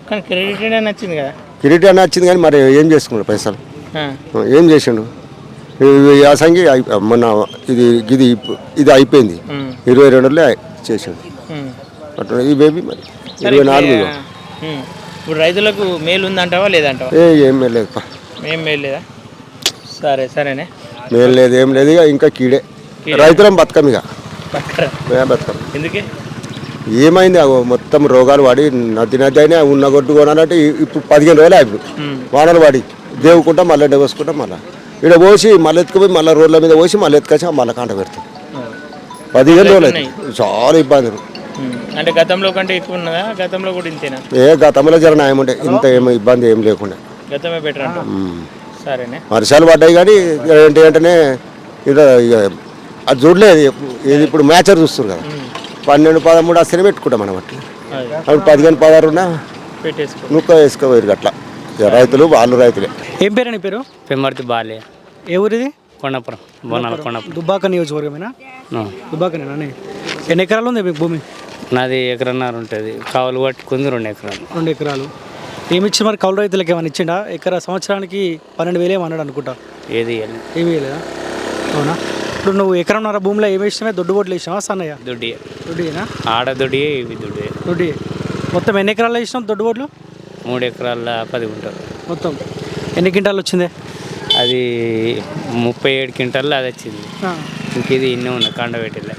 కానీ క్రెడిట్ అని వచ్చింది కదా క్రెడిట్ అని వచ్చింది కానీ మరి ఏం చేసుకున్నాడు పైసలు ఏం చేసిండు యాసంగి మొన్న ఇది అయిపోయింది 22లో చేసాడు అట్లా ఈ బేబీ మరి 24 ఇప్పుడు రైతులకు మేలు ఉందంటావా లేదంటావా ఏం లేదు ఏం మేలు లేదా సరేనే మేలు లేదు ఏం లేదు ఇక ఇంకా కీడే రైతులం బతకం ఇక బతకం ఎందుకే ఏమైంది మొత్తం రోగాలు వాడి నది అయినా ఉన్న గొడ్డు కొనాలంటే ఇప్పుడు 15 రోజులు అయిపోయి వానలు వాడి దేవుకుంటా మళ్ళీ డెవసుకుంటా మళ్ళీ ఇక్కడ పోసి మళ్ళీ ఎత్తుకుపోయి మళ్ళీ రోడ్ల మీద పోసి మళ్ళీ ఎత్తుకొచ్చి మళ్ళీ కాంట పెడతాం 15 రోజులు అయితే చాలా ఇబ్బందులు అంటే గతంలో కంటే ఎక్కువ ఉన్నదా గతంలో కూడా ఇంతేనా గతంలో జర న్యాయం ఉండే ఇంత ఏమి ఇబ్బంది ఏం లేకుండా గతమే బెటర్ అంట సరేనే వర్షాలు పడ్డాయి కానీ ఏంటంటే ఇక అది చూడలేదు ఇది ఇప్పుడు మ్యాచర్ చూస్తారు కదా 12, 13 వస్తేనే పెట్టుకుంటాం మనం అట్లా అప్పుడు 15, 16 ఉన్నా నుక్క వేసుకోవాలి అట్లా రైతులు వాళ్ళు రైతులే ఏం పేరు నీ పేరు పెమ్మర్తి బాలే ఏ ఊరిది కొండపురం బోనాల కొండపురం దుబ్బాక నియోజకవర్గమేనా దుబ్బాకనేనా ఎన్ని ఎకరాలు ఉంది మీకు భూమి నాది ఎకరన్నర ఉంటుంది కావులు పట్టుకుంది 2 ఎకరాలు 2 ఎకరాలు ఏమి ఇచ్చి మరి కౌలు రైతులకు ఏమైనా ఇచ్చిండా సంవత్సరానికి 12,000 ఏమన్నాడు అనుకుంటా ఏది ఏమి వేయలేదా అవునా ఇప్పుడు నువ్వు ఎకరంన్నర భూమిలో ఏమి ఇచ్చినావే దొడ్డు బోట్లు వేసినావా సన్నయ్య దొడ్డియేనా ఆడ దొడ్డియే ఇవి దొడ్డి మొత్తం ఎన్ని ఎకరాలు వేసినావు దొడ్డు బోట్లు 3 ఎకరాల 10 గుంటలు మొత్తం ఎన్ని క్వింటాలు వచ్చింది అది 37 క్వింటాల్లో అది వచ్చింది ఇంక ఇది ఇన్నే ఉంది కండబెట్టిలే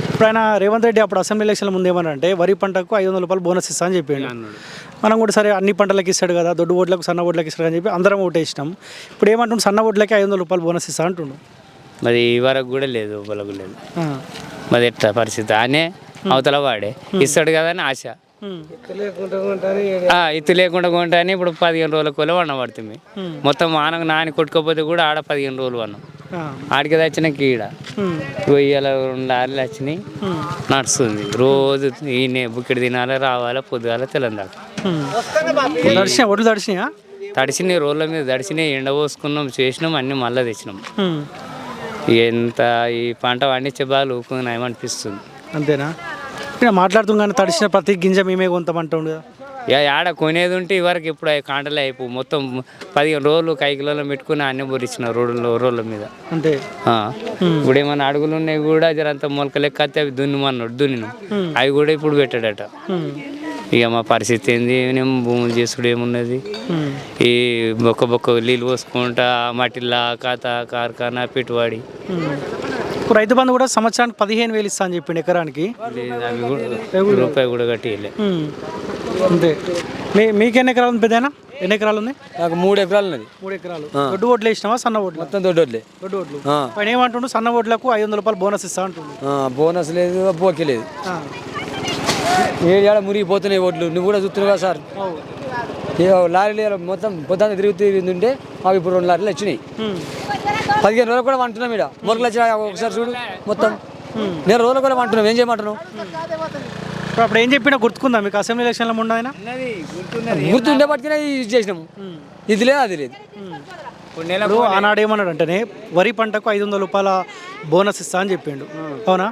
ఇప్పుడు ఆయన రేవంత్ రెడ్డి అప్పుడు అసెంబ్లీ ఎలక్షన్ల ముందు ఏమన్నారంటే వరి పంటకు 500 రూపాయలు బోనస్ ఇస్తా అని చెప్పాడు మనం కూడా సరే అన్ని పంటలకు ఇస్తాడు కదా దొడ్డు ఓట్లకు సన్న ఓట్లకు ఇస్తాడు అని చెప్పి అందరం ఓటేసినాం ఇప్పుడు ఏమంటుండు సన్న ఓట్లకి 500 రూపాయలు బోనస్ ఇస్తా అంటుండు మరి ఈ వరకు కూడా లేదు వాళ్ళకు లేదు మరి ఎట్లా పరిస్థితి ఆనే అవతల వాడే ఇస్తాడు కదా అని ఆశ ఇత్తు లేకుండా కొంటా అని ఇప్పుడు 15 రోజుల కొల వన్న పడుతుంది. మొత్తం ఆనకు నాని కొట్టుకోపోతే కూడా ఆడ 15 రోజులు వన్నాం. ఆడికి తెచ్చినాక ఈడ రొయ్యల 2 లారీలు వచ్చినాయి. నడుస్తుంది రోజు ఈయన బుక్కెడు తినాలి, రావాలి పొద్దుగాల తెలంగాణ. దర్శనం ఒడ్లు దర్శనయా? తడిసినాయి, రోడ్ల మీద తడిసినాయి, ఎండ పోసుకున్నాం, చేసినాం, అన్నీ మళ్ళీ తెచ్చినాం. ఎంత ఈ పంట పండించే బాగా ఊపుకున్నాం అనిపిస్తుంది. అంతేనా? ఇక్కడ మాట్లాడుతున్నాను, తడిసిన ప్రతి గింజ మేమే కొంటామంటాడు కదా. ఆడ కొనేది ఉంటే ఇవరకు ఇప్పుడు కాంటలే అయిపో మొత్తం 15 రోజులు కైకిలలో పెట్టుకుని అన్నీ బొరిచిన రోడ్ల మీద. అంతే. ఇప్పుడు ఏమైనా అడుగులు ఉన్నాయి కూడా జరంత మొలక లెక్క అయితే అవి దున్నినాం. అవి కూడా ఇప్పుడు పెట్టాడట. ఇక మా పరిస్థితి ఏంది, మేము భూములు చేసుడు ఏమున్నది, ఈ బొక్క నీళ్ళు పోసుకుంటా మట్టిలా కాత కార్ఖానా పెట్టుబడి. ఇప్పుడు రైతు బంధు కూడా సంవత్సరానికి 15,000 ఇస్తా అని చెప్పిండు ఎకరానికి. రూపాయి కూడా కట్టియలే. అంతే. మీకు ఎన్ని ఎకరాలు ఉంది పెద్దనా? ఎన్ని ఎకరాలు ఉంది? నాకు 3 ఎకరాలు ఉన్నది. 3 ఎకరాలు. దొడ్డు ఓట్లు వేసినావా సన్న ఓట్లు? మొత్తం దొడ్డోడ్లే. దొడ్డు ఓట్లు. ఆయన ఏమంటుండు, సన్న ఓట్లకు 500 రూపాయలు బోనస్ ఇస్తా అంటుండు. బోనస్ లేదు, బోకి లేదు. ఏడా మురిగిపోతున్నాయి ఓట్లు. నువ్వు కూడా చూస్తున్నావు కదా సార్. లారీలు మొత్తం పొద్దున్న తిరుగుతుంటే అవి ఇప్పుడు 2 లారీలు వచ్చినాయి. 15 రోజులు కూడా వంటున్నాం. ఇక్కడ మొరకలు వచ్చినా ఒకసారి చూడు మొత్తం. నేను రోజులు కూడా వంటున్నాం. ఏం చేయమంటున్నావు? అప్పుడు ఏం చెప్పినా గుర్తుకుందా మీకు? అసెంబ్లీ ఎలక్షన్లో ముందు ఆయన గుర్తుండే పట్టుకునే ఇది చేసినాము. ఇది లేదు, అది లేదు. ఇప్పుడు ఆనాడు ఏమన్నాడు అంటేనే వరి పంటకు 500 రూపాయల బోనస్ ఇస్తా అని చెప్పిండు. అవునా?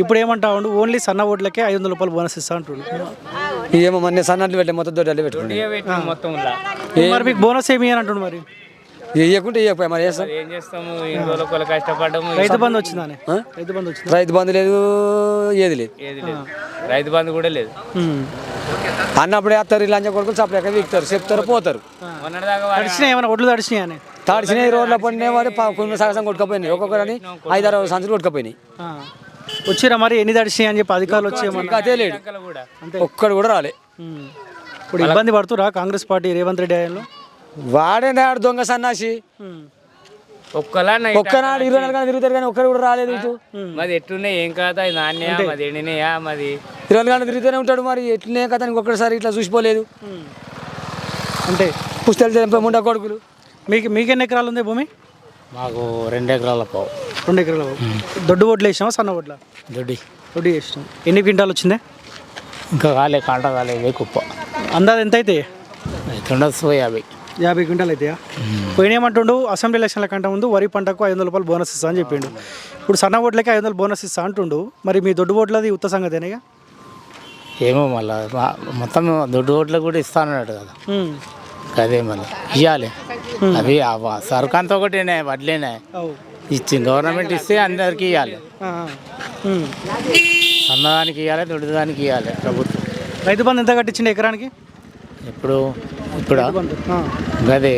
ఇప్పుడు ఏమంటా ఉండు, ఓన్లీ సన్న ఓట్లకే 500 రూపాయలు బోనస్ ఇస్తా అంటుండు. ఏమో మన సన్నట్లు పెట్టే మొత్తం దొడ్డలు పెట్టుకుంటే మరి మీకు బోనస్ ఏమి అని అంటుండు. మరి ఇవ్వకుంటే ఇవ్వకపోయా మరి ఏం చేస్తాము, ఇన్ని రోజులు కష్టపడ్డాము. రైతు బంధు వచ్చిందానే? రైతు బంధు వచ్చింది. రైతు బంధు లేదు, ఏది లేదు. రైతు బంధు కూడా లేదు. అన్నప్పుడే వస్తారు లంచ కొడుకులు సపరేట్ వీక్తారు, చెప్తారు, పోతారు. తడిచినాయి ఏమైనా ఒడ్లు తడిచినాయి అని? తడిచినాయి రోడ్ల పడిన వాడు కొన్ని సగసం కొట్టుకపోయినాయి. ఒక్కొక్కరిని 5-6 సంచులు కొట్టుకపోయినాయి. వచ్చిరా మరి ఎన్ని తడిచినాయి అని చెప్పి అధికారులు వచ్చేయమన్నా? అదే లేడు, ఒక్కడు కూడా రాలే. ఇప్పుడు ఇబ్బంది పడుతురా కాంగ్రెస్ పార్టీ రేవంత్ రెడ్డి ఆయనలో? వాడేనాడు దొంగ సన్నాసి. ఒక్కనాడు 24 గంటలు తిరుగుతారు కానీ ఒక్కడు కూడా రాలేదు ఇటు. మాది ఎట్లున్నాయి ఏం కాదా, నాణ్య మాది ఎండినాయా, మాది 24 గంటలు తిరుగుతూనే ఉంటాడు. మరి ఎట్లనే కదా ఒక్కసారి ఇట్లా చూసిపోలేదు. అంటే పుస్తకాలు తెంపే ముండా కొడుకులు. మీకు ఎన్ని ఎకరాలు ఉంది భూమి? మాకు 2 ఎకరాల పావు. 2 ఎకరాలు. దొడ్డు ఓట్లు వేసినావా సన్న ఓట్ల? దొడ్డి దొడ్డు వేసినాం. ఎన్ని క్వింటాలు వచ్చిందే? ఇంకా కాంట కాలేదు. కుప్ప అందాది ఎంత అయితే? 50 క్వింటాలు అవుతాయా? పోయిన ఏమంటుండు, అసెంబ్లీ ఎలక్షన్ల కంటే ముందు వరి పంటకు 500 రూపాయలు బోనస్ ఇస్తా అని చెప్పిండు. ఇప్పుడు సన్న ఓట్లకి 500 బోనస్ ఇస్తా అంటుండు. మరి మీ దొడ్డు ఓట్లది ఉత్త సంగతేనా? ఏమో మళ్ళీ మొత్తం దొడ్డు ఓట్లకు కూడా ఇస్తానన్నట్టు కదా. అదే మళ్ళీ ఇవ్వాలి. అవి సరుకంతా ఒకటేనే, వడ్లేనే ఇచ్చింది గవర్నమెంట్. ఇస్తే అందరికి ఇవ్వాలి. అన్నదానికి ఇవ్వాలి, దొడ్డుదానికి ఇవ్వాలి ప్రభుత్వం. రైతు బంధు ఎంత కట్టించిండు ఎకరానికి? ఇప్పుడు అదే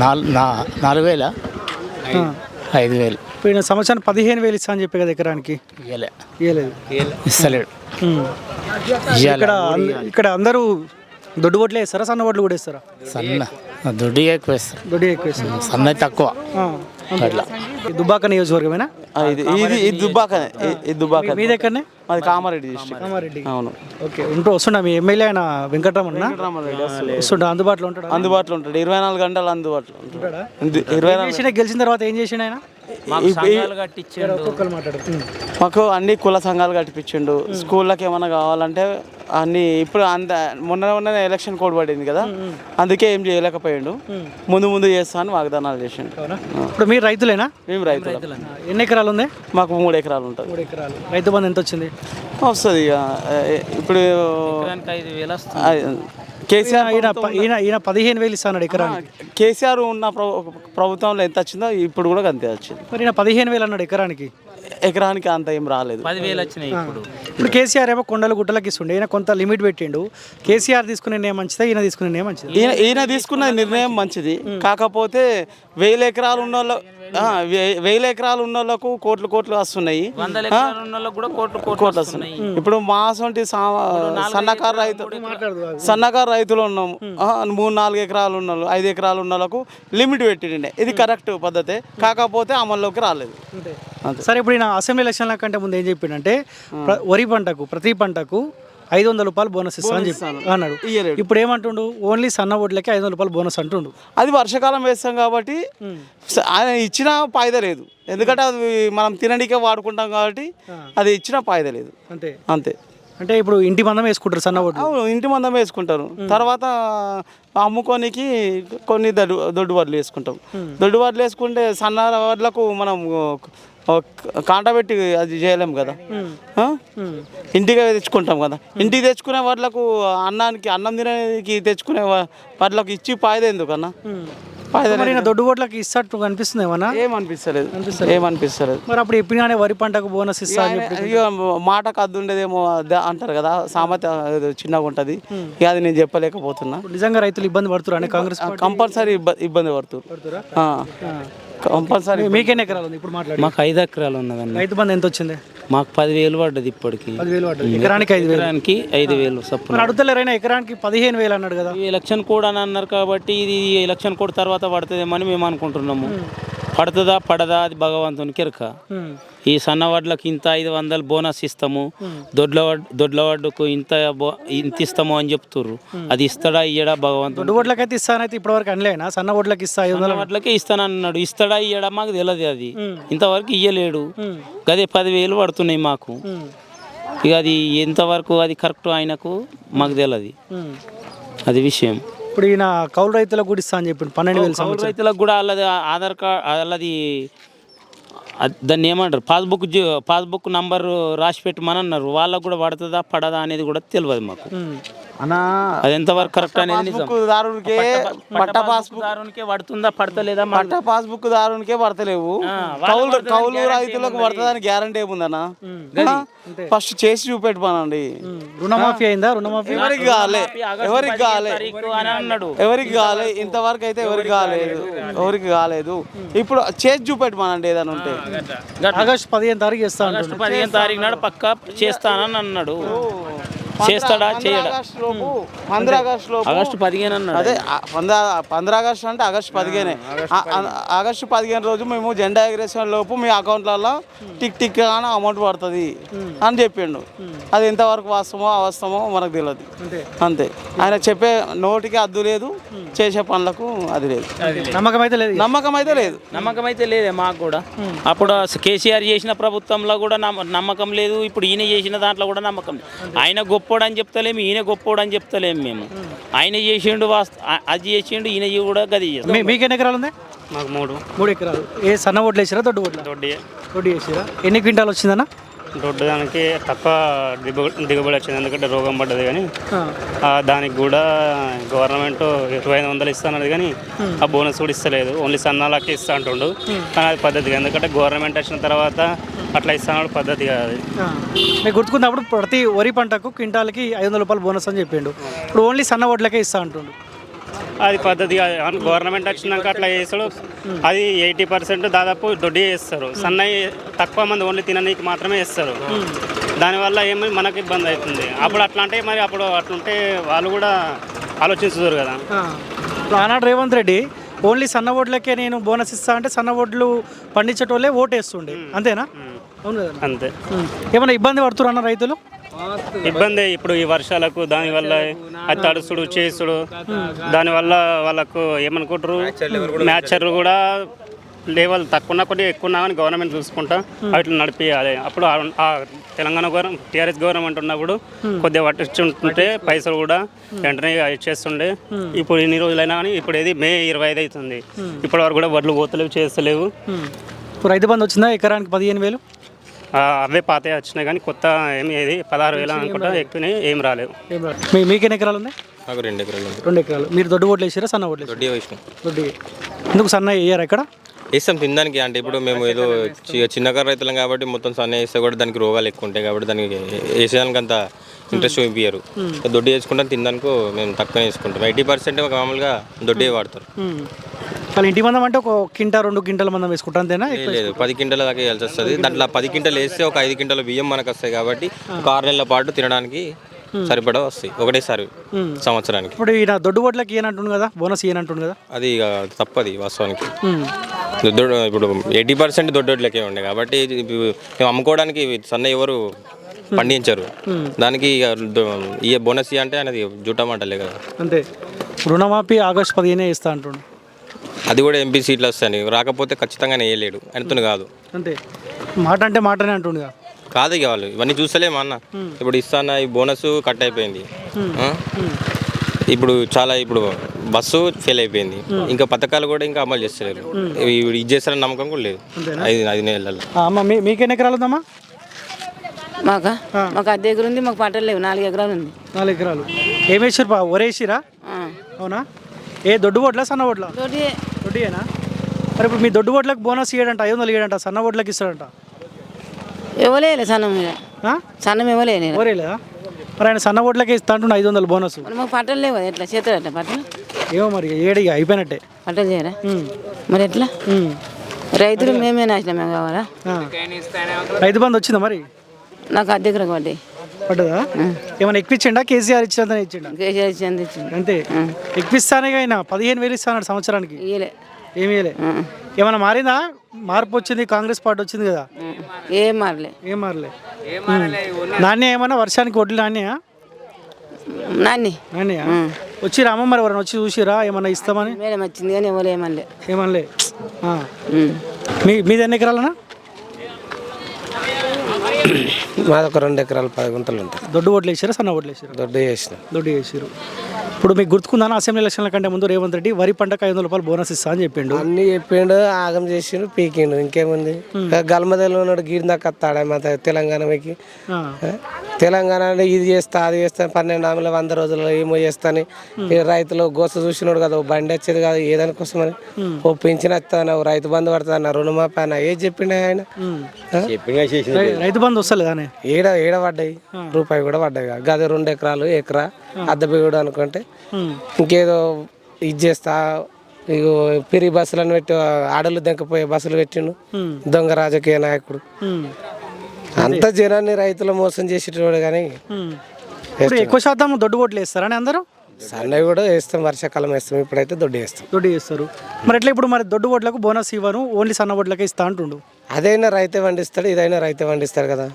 4,000 5,000. పోయిన సంవత్సరం 15,000 ఇస్తా అని చెప్పి కదా ఎకరానికి. ఇవ్వలేదు, ఇస్తలేడు. ఇక్కడ అందరూ దొడ్డు ఓట్లు వేస్తారా, సన్న ఓట్లు కూడా వేస్తారా? సన్న దొడ్డి ఎక్కువ వేస్తారు. దొడ్డి ఎక్కువ వేస్తారు, సన్న తక్కువ. అట్లా దుబ్బాక నియోజకవర్గమేనా? మీది ఎక్కడనే? మాది కామారెడ్డి డిస్ట్రిక్ట్. కామారెడ్డి. అవును. ఓకే. వస్తుండ మీ ఎమ్మెల్యే ఆయన వెంకటరమణ వస్తుండ? అందుబాటులో ఉంటాడు? అందుబాటులో ఉంటాడు, 24 గంటలు అందుబాటులో ఉంటాడా? గెలిచిన తర్వాత ఏం చేసిండు ఆయన? మాకు అన్ని కుల సంఘాలు కట్టిపించిండు. స్కూళ్ళకి ఏమైనా కావాలంటే అన్ని. ఇప్పుడు మొన్న ఎలక్షన్ కోడ్ పడింది కదా, అందుకే ఏం చేయలేకపోయిండు. ముందు చేస్తా అని వాగ్దానాలు చేసిండు. ఇప్పుడు మీరు రైతులేనా? మేము రైతులు. ఎన్ని ఎకరాలు ఉంది? మాకు 3 ఎకరాలు ఉంటుంది. 3 ఎకరాలు. రైతు బంధు ఎంత వచ్చింది? వస్తుంది ఇక ఇప్పుడు 5,000. కేసీఆర్ ఈయన 15,000 ఇస్తాడు ఎకరానికి. కేసీఆర్ ఉన్న ప్రభుత్వంలో ఎంత వచ్చిందో ఇప్పుడు కూడా అంతే వచ్చింది. మరి ఈయన 15,000 అన్నాడు ఎకరానికి. ఎకరానికి అంత ఏం రాలేదు, 10,000 వచ్చినాయి. ఇప్పుడు కేసీఆర్ ఏమో కొండలు గుట్టలకి ఇస్తుండే, ఈయన కొంత లిమిట్ పెట్టిండు. కేసీఆర్ తీసుకునే నిర్ణయం మంచిదా, ఈయన తీసుకునే నిర్ణయం మంచిది? ఈయన తీసుకున్న నిర్ణయం మంచిది. కాకపోతే 1,000 ఎకరాలు ఉన్న 1,000 ఎకరాలు ఉన్న వాళ్ళకు కోట్లు వస్తున్నాయి. కోట్లు వస్తున్నాయి. ఇప్పుడు మా సొంటి సన్నకారు రైతులు ఉన్నాము. 3-4 ఎకరాలు ఉన్న 5 ఎకరాలు ఉన్న వాళ్ళకు లిమిట్ పెట్టిండే. ఇది కరెక్ట్ పద్ధతే, కాకపోతే అమల్లోకి రాలేదు. సరే, ఇప్పుడు ఈయన అసెంబ్లీ ఎలక్షన్ల కంటే ముందు ఏం చెప్పిండంటే వరి పంటకు ప్రతి పంటకు 500 రూపాయలు బోనస్ ఇస్తా అని చెప్పి అన్నాడు. ఇప్పుడు ఏమంటుండు, ఓన్లీ సన్న ఓట్లకి 500 రూపాయలు బోనస్ అంటుండు. అది వర్షాకాలం వేస్తాం కాబట్టి ఆయన ఇచ్చిన ఫాయిదా లేదు, ఎందుకంటే అది మనం తినడానికే వాడుకుంటాం కాబట్టి అది ఇచ్చిన ఫాయిదా లేదు. అంతే అంతే. అంటే ఇప్పుడు ఇంటి మందం వేసుకుంటారు సన్న ఓట్లు. అవును, ఇంటి మందం వేసుకుంటారు. తర్వాత అమ్ముకోనికి కొన్ని దొడ్డు వడ్లు వేసుకుంటాం. దొడ్డు వడ్లు వేసుకుంటే సన్న వడ్లకు మనం కాంట పెట్టి అది చేయలేం కదా, ఇంటికి తెచ్చుకుంటాం కదా. ఇంటికి తెచ్చుకునే వాటిలకు అన్నం తినడానికి తెచ్చుకునే వాటిలకు ఇచ్చి ఫాయిదా ఎందుకన్నా? దొడ్డు ఓట్లకి ఇస్తట్టు కనిపిస్తుంది ఏమన్నా? ఏమనిపిస్తలేదు. మరి అప్పుడు ఎప్పినానే వరి పంటకు బోనస్ ఇస్తా ఇక మాటకు అద్దు ఉండేదేమో అంటారు కదా, సామెత చిన్నగా ఉంటుంది. ఇక అది నేను చెప్పలేకపోతున్నా. నిజంగా రైతులు ఇబ్బంది పడుతున్నారు కాంగ్రెస్ కంపల్సరీ ఇబ్బంది పడుతున్నారు కంపల్సరీ. మీకెన్ని ఎకరాలు ఉంది ఇప్పుడు మాట్లాడి? మాకు 5 ఎకరాలు ఉన్నదండి. రైతు బంధు ఎంత వచ్చింది? మాకు 10,000 పడ్డది ఇప్పటికి. 10,000 పడ్డది. ఎకరానికి 5,000. ఎకరానికి 5,000 చొప్పున. అడుగుతలేరైనా ఎకరానికి 15,000 అన్నాడు కదా. ఎలక్షన్ కోడ్ అని అన్నారు కాబట్టి ఇది ఎలక్షన్ కోడ్ తర్వాత పడుతుందేమని మేము అనుకుంటున్నాము. పడుతుందా పడదా అది భగవంతునికి ఎరక. ఈ సన్నవాడ్లకు ఇంత 500 బోనస్ ఇస్తాము, దొడ్ల వడ్డుకు ఇంత ఇస్తాము అని చెప్తుర్రు. అది ఇస్తాడా ఇయ్యడా భగవంతుడు. దొడ్డు ఓట్లకైతే ఇస్తానైతే ఇప్పటివరకు అనలేనా? సన్న ఓట్లకి ఇస్తా 500 వడ్లకే ఇస్తానన్నాడు. ఇస్తాడా ఇయ్యడా మాకు తెలియదు. అది ఇంతవరకు ఇయ్యలేడు. గదే 10,000 పడుతున్నాయి మాకు. ఇక అది ఎంతవరకు అది కరెక్ట్ ఆయనకు మాకు తెలియదు. అది విషయం. ఇప్పుడు ఈయన కౌలు రైతులకు కూడా ఇస్తా అని చెప్పిండు 12,000. కౌలు రైతులకు కూడా వాళ్ళది ఆధార్ కార్డ్ వాళ్ళది దాన్ని ఏమంటారు పాస్బుక్ నంబర్ రాసి పెట్టమని అన్నారు. వాళ్ళకు కూడా పడుతుందా పడదా అనేది కూడా తెలియదు మాకు. అది ఎంతవరకు కరెక్ట్ అనేది పట్ట పాస్బుక్ దారునికే పడుతుందా పడతలేదా? పట్ట పాస్బుక్ దారునికే పడతలేవు. కౌలు రైతులకు పడుతుందని గ్యారంటీ ఏముందన్నా? ఫస్ట్ చేసి చూపెట్టమనండి. రుణమాఫీ అయిందా? రుణమాఫీ ఎవరికి కాలే ఇంతవరకు అయితే ఎవరికి కాలేదు. ఇప్పుడు చేసి చూపెట్టమనండి ఏదైనా ఉంటే. ఆగస్టు 15 తారీఖు చేస్తా. ఆగస్టు 15 తారీఖు నాడు పక్కా చేస్తానని అన్నాడు. చేస్తాడా చేయడా? 15 ఆగస్టు లోపు. ఆగస్టు 15 అన్నాడు. అదే 15 ఆగస్టు అంటే ఆగస్టు 15. ఆగస్టు 15 రోజు మేము జెండా ఎగరేసిన లోపు మీ అకౌంట్లలో టిక్ అని అమౌంట్ పడుతుంది అని చెప్పిండు. అది ఎంతవరకు వాస్తవమో అవాస్తవమో మనకు తెలియదు. అంతే. ఆయన చెప్పే నోటికి అద్దు లేదు, చేసే పనులకు అది లేదు. నమ్మకం అయితే లేదే మాకు కూడా. అప్పుడు కేసీఆర్ చేసిన ప్రభుత్వంలో కూడా నమ్మకం లేదు. ఇప్పుడు ఈయన చేసిన దాంట్లో కూడా నమ్మకం లేదు. ఆయన గొప్పోడు అని చెప్తలేము, ఈయన గొప్పోడు అని చెప్తలేము. మేము ఆయన చేసిండు అది చేసిండు, ఈయన కూడా గది చేస్తాం. మీకు ఎన్ని ఎకరాలు ఉంది? మాకు 3 ఎకరాలు. ఏ సన్న ఓట్లు వేసారా దొడ్డు ఓట్లు? దొడ్డు వేసారా. ఎన్ని క్వింటాలు వచ్చిందన్న? దొడ్డు దానికి తక్కువ దిగుబడి వచ్చింది, ఎందుకంటే రోగం పడ్డది. కానీ దానికి కూడా గవర్నమెంట్ 2,500 ఇస్తానది, కానీ ఆ బోనస్ కూడా ఇస్తలేదు. ఓన్లీ సన్నాలకి ఇస్తా అంటుండు. కానీ అది పద్ధతి, ఎందుకంటే గవర్నమెంట్ వచ్చిన తర్వాత అట్లా ఇస్తాను పద్ధతి కాదు. మీకు గుర్తుకున్నప్పుడు ప్రతి వరి పంటకు క్వింటాల్కి 500 రూపాయలు బోనస్ అని చెప్పిండు. ఇప్పుడు ఓన్లీ సన్న ఓట్లకే ఇస్తా అంటుండు. అది పద్ధతి కాదు. గవర్నమెంట్ వచ్చినాక అట్లా చేస్తాడు. అది 80% దాదాపు దొడ్డి చేస్తారు. సన్నవి తక్కువ మంది ఓన్లీ తిననీకి మాత్రమే వేస్తారు. దానివల్ల ఏమి మనకు ఇబ్బంది అవుతుంది. అప్పుడు అట్లా అంటే మరి అప్పుడు అట్లుంటే వాళ్ళు కూడా ఆలోచించుతారు కదా. ఆనాడు రేవంత్ రెడ్డి ఓన్లీ సన్న ఓట్లకే నేను బోనస్ ఇస్తా అంటే సన్న ఓట్లు పండించేటోళ్ళే ఓటు వేస్తుండే, అంతేనా? అవును కదా. అంతే. ఏమైనా ఇబ్బంది పడుతున్నారు అన్న రైతులు? ఇబ్బంది ఇప్పుడు ఈ వర్షాలకు, దానివల్ల అది తడుసుడు చేసుడు, దానివల్ల వాళ్ళకు ఏమనుకుంటారు, మ్యాచర్లు కూడా లెవెల్ తక్కువ కొద్దిగా ఎక్కువ ఉన్నా కానీ గవర్నమెంట్ చూసుకుంటా వాటిని నడిపియాలి. అప్పుడు ఆ తెలంగాణ గవర్నమెంట్ టీఆర్ఎస్ గవర్నమెంట్ ఉన్నప్పుడు కొద్దిగా పట్టించుంటుంటే పైసలు కూడా వెంటనే ఇచ్చేస్తుండే. ఇప్పుడు ఇన్ని రోజులైనా కానీ ఇప్పుడు ఏది May 25 అవుతుంది, ఇప్పటి వరకు కూడా వడ్లు పోతలేవు, చేస్తలేవు. రైతు బంధు వచ్చిందా ఎకరానికి 15,000? అవే పాత వచ్చినాయి కానీ కొత్త ఏమి ఏది 16,000 అనుకుంటా, ఎక్కువనే ఏం రాలేవు. మీకెన్ని ఎకరాలు ఉన్నాయి? నాకు 2 ఎకరాలు. 2 ఎకరాలు. మీరు దొడ్డు ఓట్లు వేసారా సన్న ఓట్లు? దొడ్డి. ఎందుకు సన్న వేయరు ఎక్కడ? వేస్తాం తినడానికి. అంటే ఇప్పుడు మేము ఏదో చిన్నకారు రైతులం కాబట్టి మొత్తం సన్న వేస్తే కూడా దానికి రోగాలు ఎక్కువ ఉంటాయి కాబట్టి దానికి వేసేదానికి అంత ఇంట్రెస్ట్ చూపించారు. దొడ్డి వేసుకుంటాం, తినడానికి మేము తక్కువ వేసుకుంటాం. 80% మామూలుగా దొడ్డే వాడతారు. వాళ్ళు ఇంటి మందం అంటే 1 క్వింటా 2 క్వింటాల మందం వేసుకుంటారు, అంతేనా? లేదు, 10 క్వింటాల దాకా వేయాల్సి వస్తుంది. దాంట్లో 10 క్వింటాలు వేస్తే ఒక 5 క్వింటాల బియ్యం మనకు వస్తాయి కాబట్టి ఒక 6 నెలల పాటు తినడానికి సరిపడా వస్తాయి ఒకటేసారి సంవత్సరానికి. ఇప్పుడు ఈయన దొడ్డు ఓట్లకి ఏనంటుండు కదా, బోనస్ ఏనంటుండు కదా, అది ఇక తప్పది వాస్తవానికి. ఇప్పుడు 80% దొడ్డోట్లకే ఉండే కాబట్టి మేము అమ్ముకోవడానికి సన్న ఎవరు పండించారు. దానికి ఇక బోనస్ అంటే అనేది జుట్టమంటలే కదా. అంతే. రుణమాఫీ ఆగస్టు 15 ఇస్తా అంటుండు. అది కూడా ఎంపీ సీట్లు వస్తాయని, రాకపోతే ఖచ్చితంగా వేయలేడు ఆయనతో కాదు. అంతే, మాట అంటే మాటనే అంటుండగా కాదు ఇక వాళ్ళు ఇవన్నీ చూస్తలేమా అన్న. ఇప్పుడు ఇస్తాన ఈ బోనస్ కట్ అయిపోయింది. ఇప్పుడు ఇప్పుడు బస్సు ఫెయిల్ అయిపోయింది. ఇంకా పథకాలు కూడా ఇంకా అమలు చేస్తలేరు. ఇది చేస్తారని నమ్మకం కూడా లేదు. 5 నెలల్లో. అమ్మ మీకు ఎన్ని ఎకరాలు ఉందమ్మా? మాకు అద్దె ఎకరం ఉంది, మాకు పంటలు లేవు. 4 ఎకరాలు ఉంది. 4 ఎకరాలు ఏం వేసారు? ఒరేసిరా? అవునా? ఏ దొడ్డు ఓట్లా సన్న ఓట్లా? దొడ్డియేనా? మరి ఇప్పుడు మీ దొడ్డు ఓట్లకు బోనస్ ఇయ్యడంట, 500 ఇయ్యడంట, సన్న ఓట్లకు ఇస్తాడంట. ఇవ్వలే సన్నం మీద, సన్నం ఇవ్వలే. ఎవరేలేదా? మరి ఆయన సన్న ఓట్లకే ఇస్తా అంటుండే 500 బోనస్. మాకు పంటలు లేవు, ఎట్లా చేస్తాడట పంటలు? ఏమో మరి ఏడిగా అయిపోయినట్టే. పంటలు చేయరా మరి ఎట్లా? రైతులు మేమే నాశనమే కావాలా? రైతు బంధు వచ్చిందా మరి? నాకు అద్దె ఎకరం పడ్డాయి. పడ్డదా? ఏమైనా ఎక్కిచ్చిండా? కేసీఆర్ ఇచ్చినంత ఇచ్చిండా? కేసీఆర్ ఇచ్చింది. అంతే. ఎక్కిస్తానే అయినా 15,000 ఇస్తాడు సంవత్సరానికి. ఇయ్యలే. ఏమి ఇయ్యలే. ఏమైనా మారిందా? మార్పు వచ్చింది, కాంగ్రెస్ పార్టీ వచ్చింది కదా. ఏం మారలే. నాణ్య ఏమన్నా వర్షానికి వడ్లు నాణ్యా? నాణ్య వచ్చిరా అమ్మ? మరి ఎవరైనా వచ్చి చూసిరా ఏమన్నా ఇస్తామని? మేడం వచ్చింది కానీ ఎవరు ఏమనలే. ఏమనలే. మీది ఎన్ని ఎకరాలనా? మాది ఒక 2 ఎకరాలు 10 గుంటలు ఉంటాయి. దొడ్డు ఓట్లు వేసారా సన్న ఓట్లు వేసారు? దొడ్డు చేసిన. దొడ్డు వేసారు. ఇప్పుడు మీకు గుర్తుకుందా అసెంబ్లీ ఎలక్షన్ల కంటే ముందు రేవంత్ రెడ్డి వరి పంటకు 500 రూపాయలు బోనస్ ఇస్తా అని చెప్పిండు. అన్ని చెప్పిండు, ఆగం చేసిండు, పీకిండు. ఇంకేముంది? గల్మదలో ఉన్నాడు, గీడి దాకా వస్తాడా మా తెలంగాణకి? తెలంగాణ ఇది చేస్తా అది చేస్తా 12 హామీల 100 రోజుల్లో ఏమో చేస్తాను. రైతులు గోస చూసినాడు కదా, బండి వచ్చేది కాదు ఏదానికోసమని. ఓ పింఛన్ వస్తాను, రైతు బంధు పడుతుంది, రుణమాఫీ అన్న ఏది చెప్పిండు ఆయన? రైతు బంధు వస్తలేదానే? ఏడ పడ్డాయి? రూపాయి కూడా పడ్డాయి కాదు. గది 2 ఎకరాలు ఎకరా అద్దెపోయాడు అనుకుంటే ఇంకేదో ఇది చేస్తా. ఇగో పిరి బస్సులను పెట్టి ఆడలు దెంకపోయే బస్సులు పెట్టిండు. దొంగ రాజకీయ నాయకుడు. అంత జనాన్ని రైతులు మోసం చేసేటోడు. కానీ ఎక్కువ శాతం దొడ్డు ఓట్లు వేస్తారని అందరూ. సన్నవి కూడా వేస్తాం, వర్షాకాలం వేస్తాం. ఇప్పుడైతే దొడ్డు వేస్తాం. దొడ్డు వేస్తారు. మరి ఎట్లా ఇప్పుడు? మరి దొడ్డు ఓట్లకు బోనస్ ఇవ్వను, ఓన్లీ సన్న ఓట్లకే ఇస్తా అంటుండు. అదైనా రైతే వండిస్తాడు, ఇదైనా రైతే వండిస్తాడు కదా.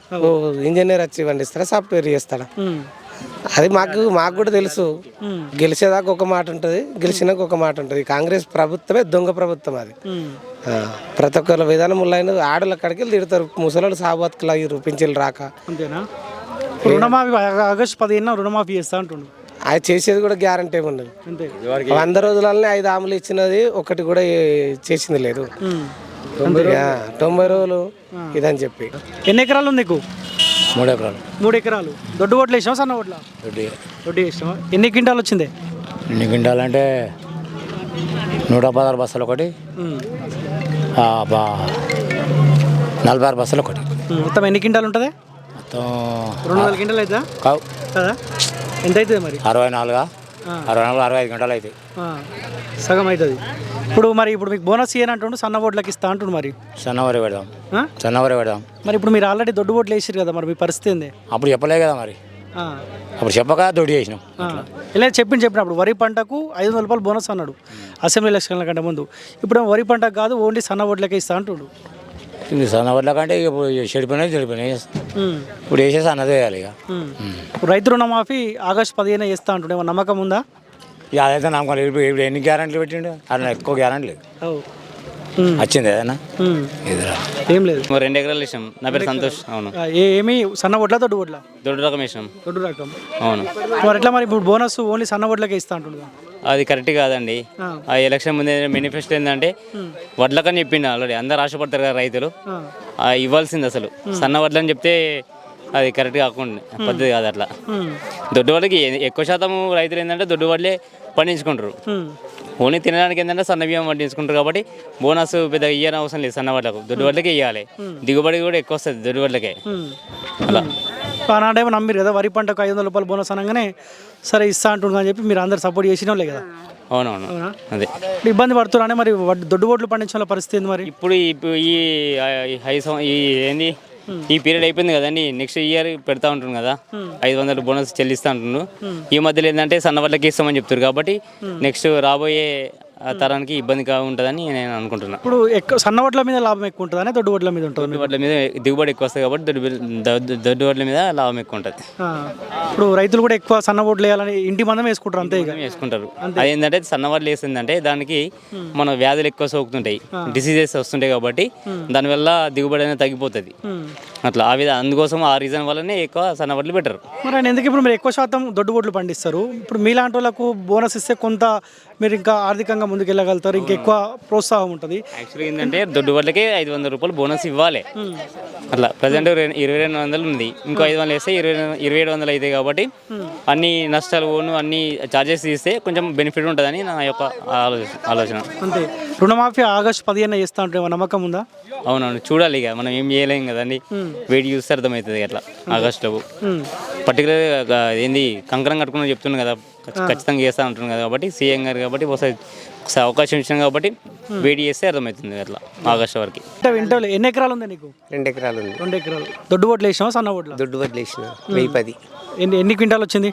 ఇంజనీర్ వచ్చి వండిస్తాడా, సాఫ్ట్వేర్ చేస్తాడా? అది మాకు కూడా తెలుసు. గెలిచేదాకా ఒక మాట ఉంటుంది, గెలిచినాక ఒక మాట ఉంటుంది. కాంగ్రెస్ ప్రభుత్వమే దొంగ ప్రభుత్వం. అది ప్రతి ఒక్కరి విధానం ఆడల కాడికి తిడతారు. ముసలాళ్ళు సాబతుకులు అయ్యారు పింఛన్లు రాక. అంతేనా? రుణమాఫీ ఆగస్టు 15 రుణమాఫీ చేస్తా అంటుండు. అది చేసేది కూడా గ్యారంటీ ఏమి ఉండదు. 100 రోజులనే 5 హామీలు ఇచ్చినది ఒకటి కూడా చేసింది లేదు. 90 రోజులు ఇదని చెప్పి. ఎన్ని ఎకరాలు ఉంది నీకు? 3 ఎకరాలు. 3 ఎకరాలు. దొడ్డు ఓట్లు వేసావా సన్న ఓట్ల? దొడ్డు వేసావా? ఎన్ని క్వింటాలు వచ్చింది? ఎన్ని క్వింటాలు అంటే 116 బస్సులు ఒకటి, 46 బస్సులు ఒకటి. మొత్తం ఎన్ని క్వింటాలు ఉంటుంది? మొత్తం 200 క్వింటాలు అవుతుందా? కావు కదా. ఎంత అవుతుంది మరి? 64 65 గంటలు అవుతాయి. సగం అవుతుంది. ఇప్పుడు మీకు బోనస్ ఇయ్యనంటుండు, సన్న ఓట్లకి ఇస్తా అంటుండు. మరి సన్నవరి పెడదాం, సన్నవరి పెడదాం. మరి ఇప్పుడు మీరు ఆల్రెడీ దొడ్డు ఓట్లు వేసారు కదా, మరి మీ పరిస్థితి ఏంది? అప్పుడు చెప్పలే కదా మరి. అప్పుడు చెప్పక దొడ్డు చేసినాం. ఇలా చెప్పినప్పుడు వరి పంటకు 500 రూపాయలు బోనస్ అన్నాడు అసెంబ్లీ ఎలక్షన్ల కంటే ముందు. ఇప్పుడు వరి పంటకు కాదు, ఓన్లీ సన్న ఓట్లకే ఇస్తా అంటుండు. సన్నవరిల కంటే ఇప్పుడు చెడిపోయినాయి ఇప్పుడు వేసేసి అన్నది వేయాలి. ఇక రైతు రుణమాఫీ ఆగస్టు 15 చేస్తా అంటుండే, ఏమన్నా నమ్మకం ఉందా? ఇక అదైతే నమ్మకం లేదు. ఇప్పుడు ఎన్ని గ్యారెంటీలు పెట్టిండు? అన్న ఎక్కువ గ్యారెంటీ లేదు. వచ్చింది ఏదైనా? ఏం లేదు. 2 ఎకరాలు ఇష్టం. నా పేరు సంతోష్. అవును. ఏమి సన్న ఓట్ల దొడ్డు ఓట్ల? దొడ్డు రకం ఇష్టం. దొడ్డు రకం. అవును. మరి ఎట్లా మరి ఇప్పుడు బోనస్ ఓన్లీ సన్న ఓట్లకే ఇస్తా అంటుండు? అది కరెక్ట్ కాదండి. ఆ ఎలక్షన్ ముందే మేనిఫెస్టో ఏంటంటే వడ్లకని చెప్పిండు ఆల్రెడీ. అందరు ఆశపడతారు కదా రైతులు, ఇవ్వాల్సింది అసలు సన్న వడ్లని చెప్తే అది కరెక్ట్ కాకుండా పద్ధతి కాదు అట్లా. దొడ్డు వాళ్ళకి ఎక్కువ శాతం రైతులు ఏంటంటే దొడ్డు వాళ్ళే పండించుకుంటారు. ఓన్లీ తినడానికి ఏంటంటే సన్న బియ్యం పండించుకుంటారు. కాబట్టి బోనస్ పెద్దగా ఇయ్యని అవసరం లేదు. సన్న వాళ్ళకు దొడ్డు వాళ్ళకే ఇవ్వాలి. దిగుబడి కూడా ఎక్కువ వస్తుంది దొడ్డు వాళ్ళకే. అలా ఆనాడేమో నమ్మిరు కదా, వరి పంటకు 500 రూపాయలు బోనస్ అనగానే సరే ఇస్తా అంటుండు అని చెప్పి మీరు అందరు సపోర్ట్ చేసిన వాళ్ళే కదా. అవునవును. అదే ఇబ్బంది పడుతున్నానే మరి దొడ్డు ఓట్లు పండించిన పరిస్థితి ఏంది మరి? ఇప్పుడు ఏంది ఈ పీరియడ్ అయిపోయింది కదండి. నెక్స్ట్ ఇయర్ పెడతా ఉంటున్నాను కదా, 500 బోనస్ చెల్లిస్తూ ఉంటున్నాను. ఈ మధ్యలో ఏంటంటే సన్న వాళ్ళకి ఇస్తామని చెప్తారు. కాబట్టి నెక్స్ట్ రాబోయే తరానికి ఇబ్బందిగా ఉంటుందని నేను అనుకుంటున్నాను. ఇప్పుడు ఎక్కువ సన్న వడ్ల మీద లాభం ఎక్కువ ఉంటుందా దొడ్డు వడ్ల మీద ఉంటుంది? దొడ్డు వడ్ల మీద దిగుబడి ఎక్కువ వస్తుంది కాబట్టి దొడ్డు వడ్ల మీద లాభం ఎక్కువ ఉంటుంది. ఇప్పుడు రైతులు కూడా ఎక్కువ సన్న వడ్లు వేయాలని ఇంటి మందం వేసుకుంటారు అంతే ఇక వేసుకుంటారు. అది ఏంటంటే సన్న వడ్లు వేసిందంటే దానికి మన వ్యాధులు ఎక్కువ సోకుతుంటాయి, డిసీజెస్ వస్తుంటాయి కాబట్టి దానివల్ల దిగుబడి అనేది తగ్గిపోతుంది. అట్లా అందుకోసం ఆ రీజన్ వల్లనే ఎక్కువ సన్న వడ్లు పెట్టరు. మరి ఆయన ఎందుకు ఇప్పుడు మీరు ఎక్కువ శాతం దొడ్డు వడ్లు పండిస్తారు? ఇప్పుడు మీలాంటి వాళ్ళకు బోనస్ ఇస్తే కొంత మీరు ఇంకా ఆర్థికంగా ముందుకెళ్ళగలుగుతారు, ఇంకా ఎక్కువ ప్రోత్సాహం ఉంటుంది. యాక్చువల్గా ఏంటంటే దొడ్డు వడ్లకే 500 రూపాయలు బోనస్ ఇవ్వాలి. అట్లా ప్రజెంట్ 2200 ఉంది, ఇంకో 500 వేస్తే 2700 అవుతాయి కాబట్టి అన్ని నష్టాలు అన్ని ఛార్జెస్ తీస్తే కొంచెం బెనిఫిట్ ఉంటుందని నా యొక్క ఆలోచన. అంతే. రుణమాఫీ ఆగస్టు 15 చేస్తా ఉంటే నమ్మకం ఉందా? అవునవును, చూడాలి. ఇక మనం ఏం చేయలేం కదండి, వెయిట్ చూస్తే అర్థమవుతుంది. అట్లా ఆగస్టులో పర్టికులర్గా ఏంది కంకణం కట్టుకుని చెప్తున్నాను కదా, ఖచ్చితంగా చేస్తా ఉంటున్నాను కదా, కాబట్టి సీఎం గారు కాబట్టి ఒకసారి అవకాశం ఇచ్చాను కాబట్టి వెయిట్ చేస్తే అర్థమవుతుంది. అట్లా ఆగస్టు వరకు. ఎన్ని ఎకరాలు ఉంది నీకు? 2 ఎకరాలు ఉంది. 2 ఎకరాలు. దొడ్డు వడ్లు వేసినావా సన్న వడ్లు? దొడ్డు వడ్లు వేసిన 1010. ఎన్ని క్వింటాలు వచ్చింది?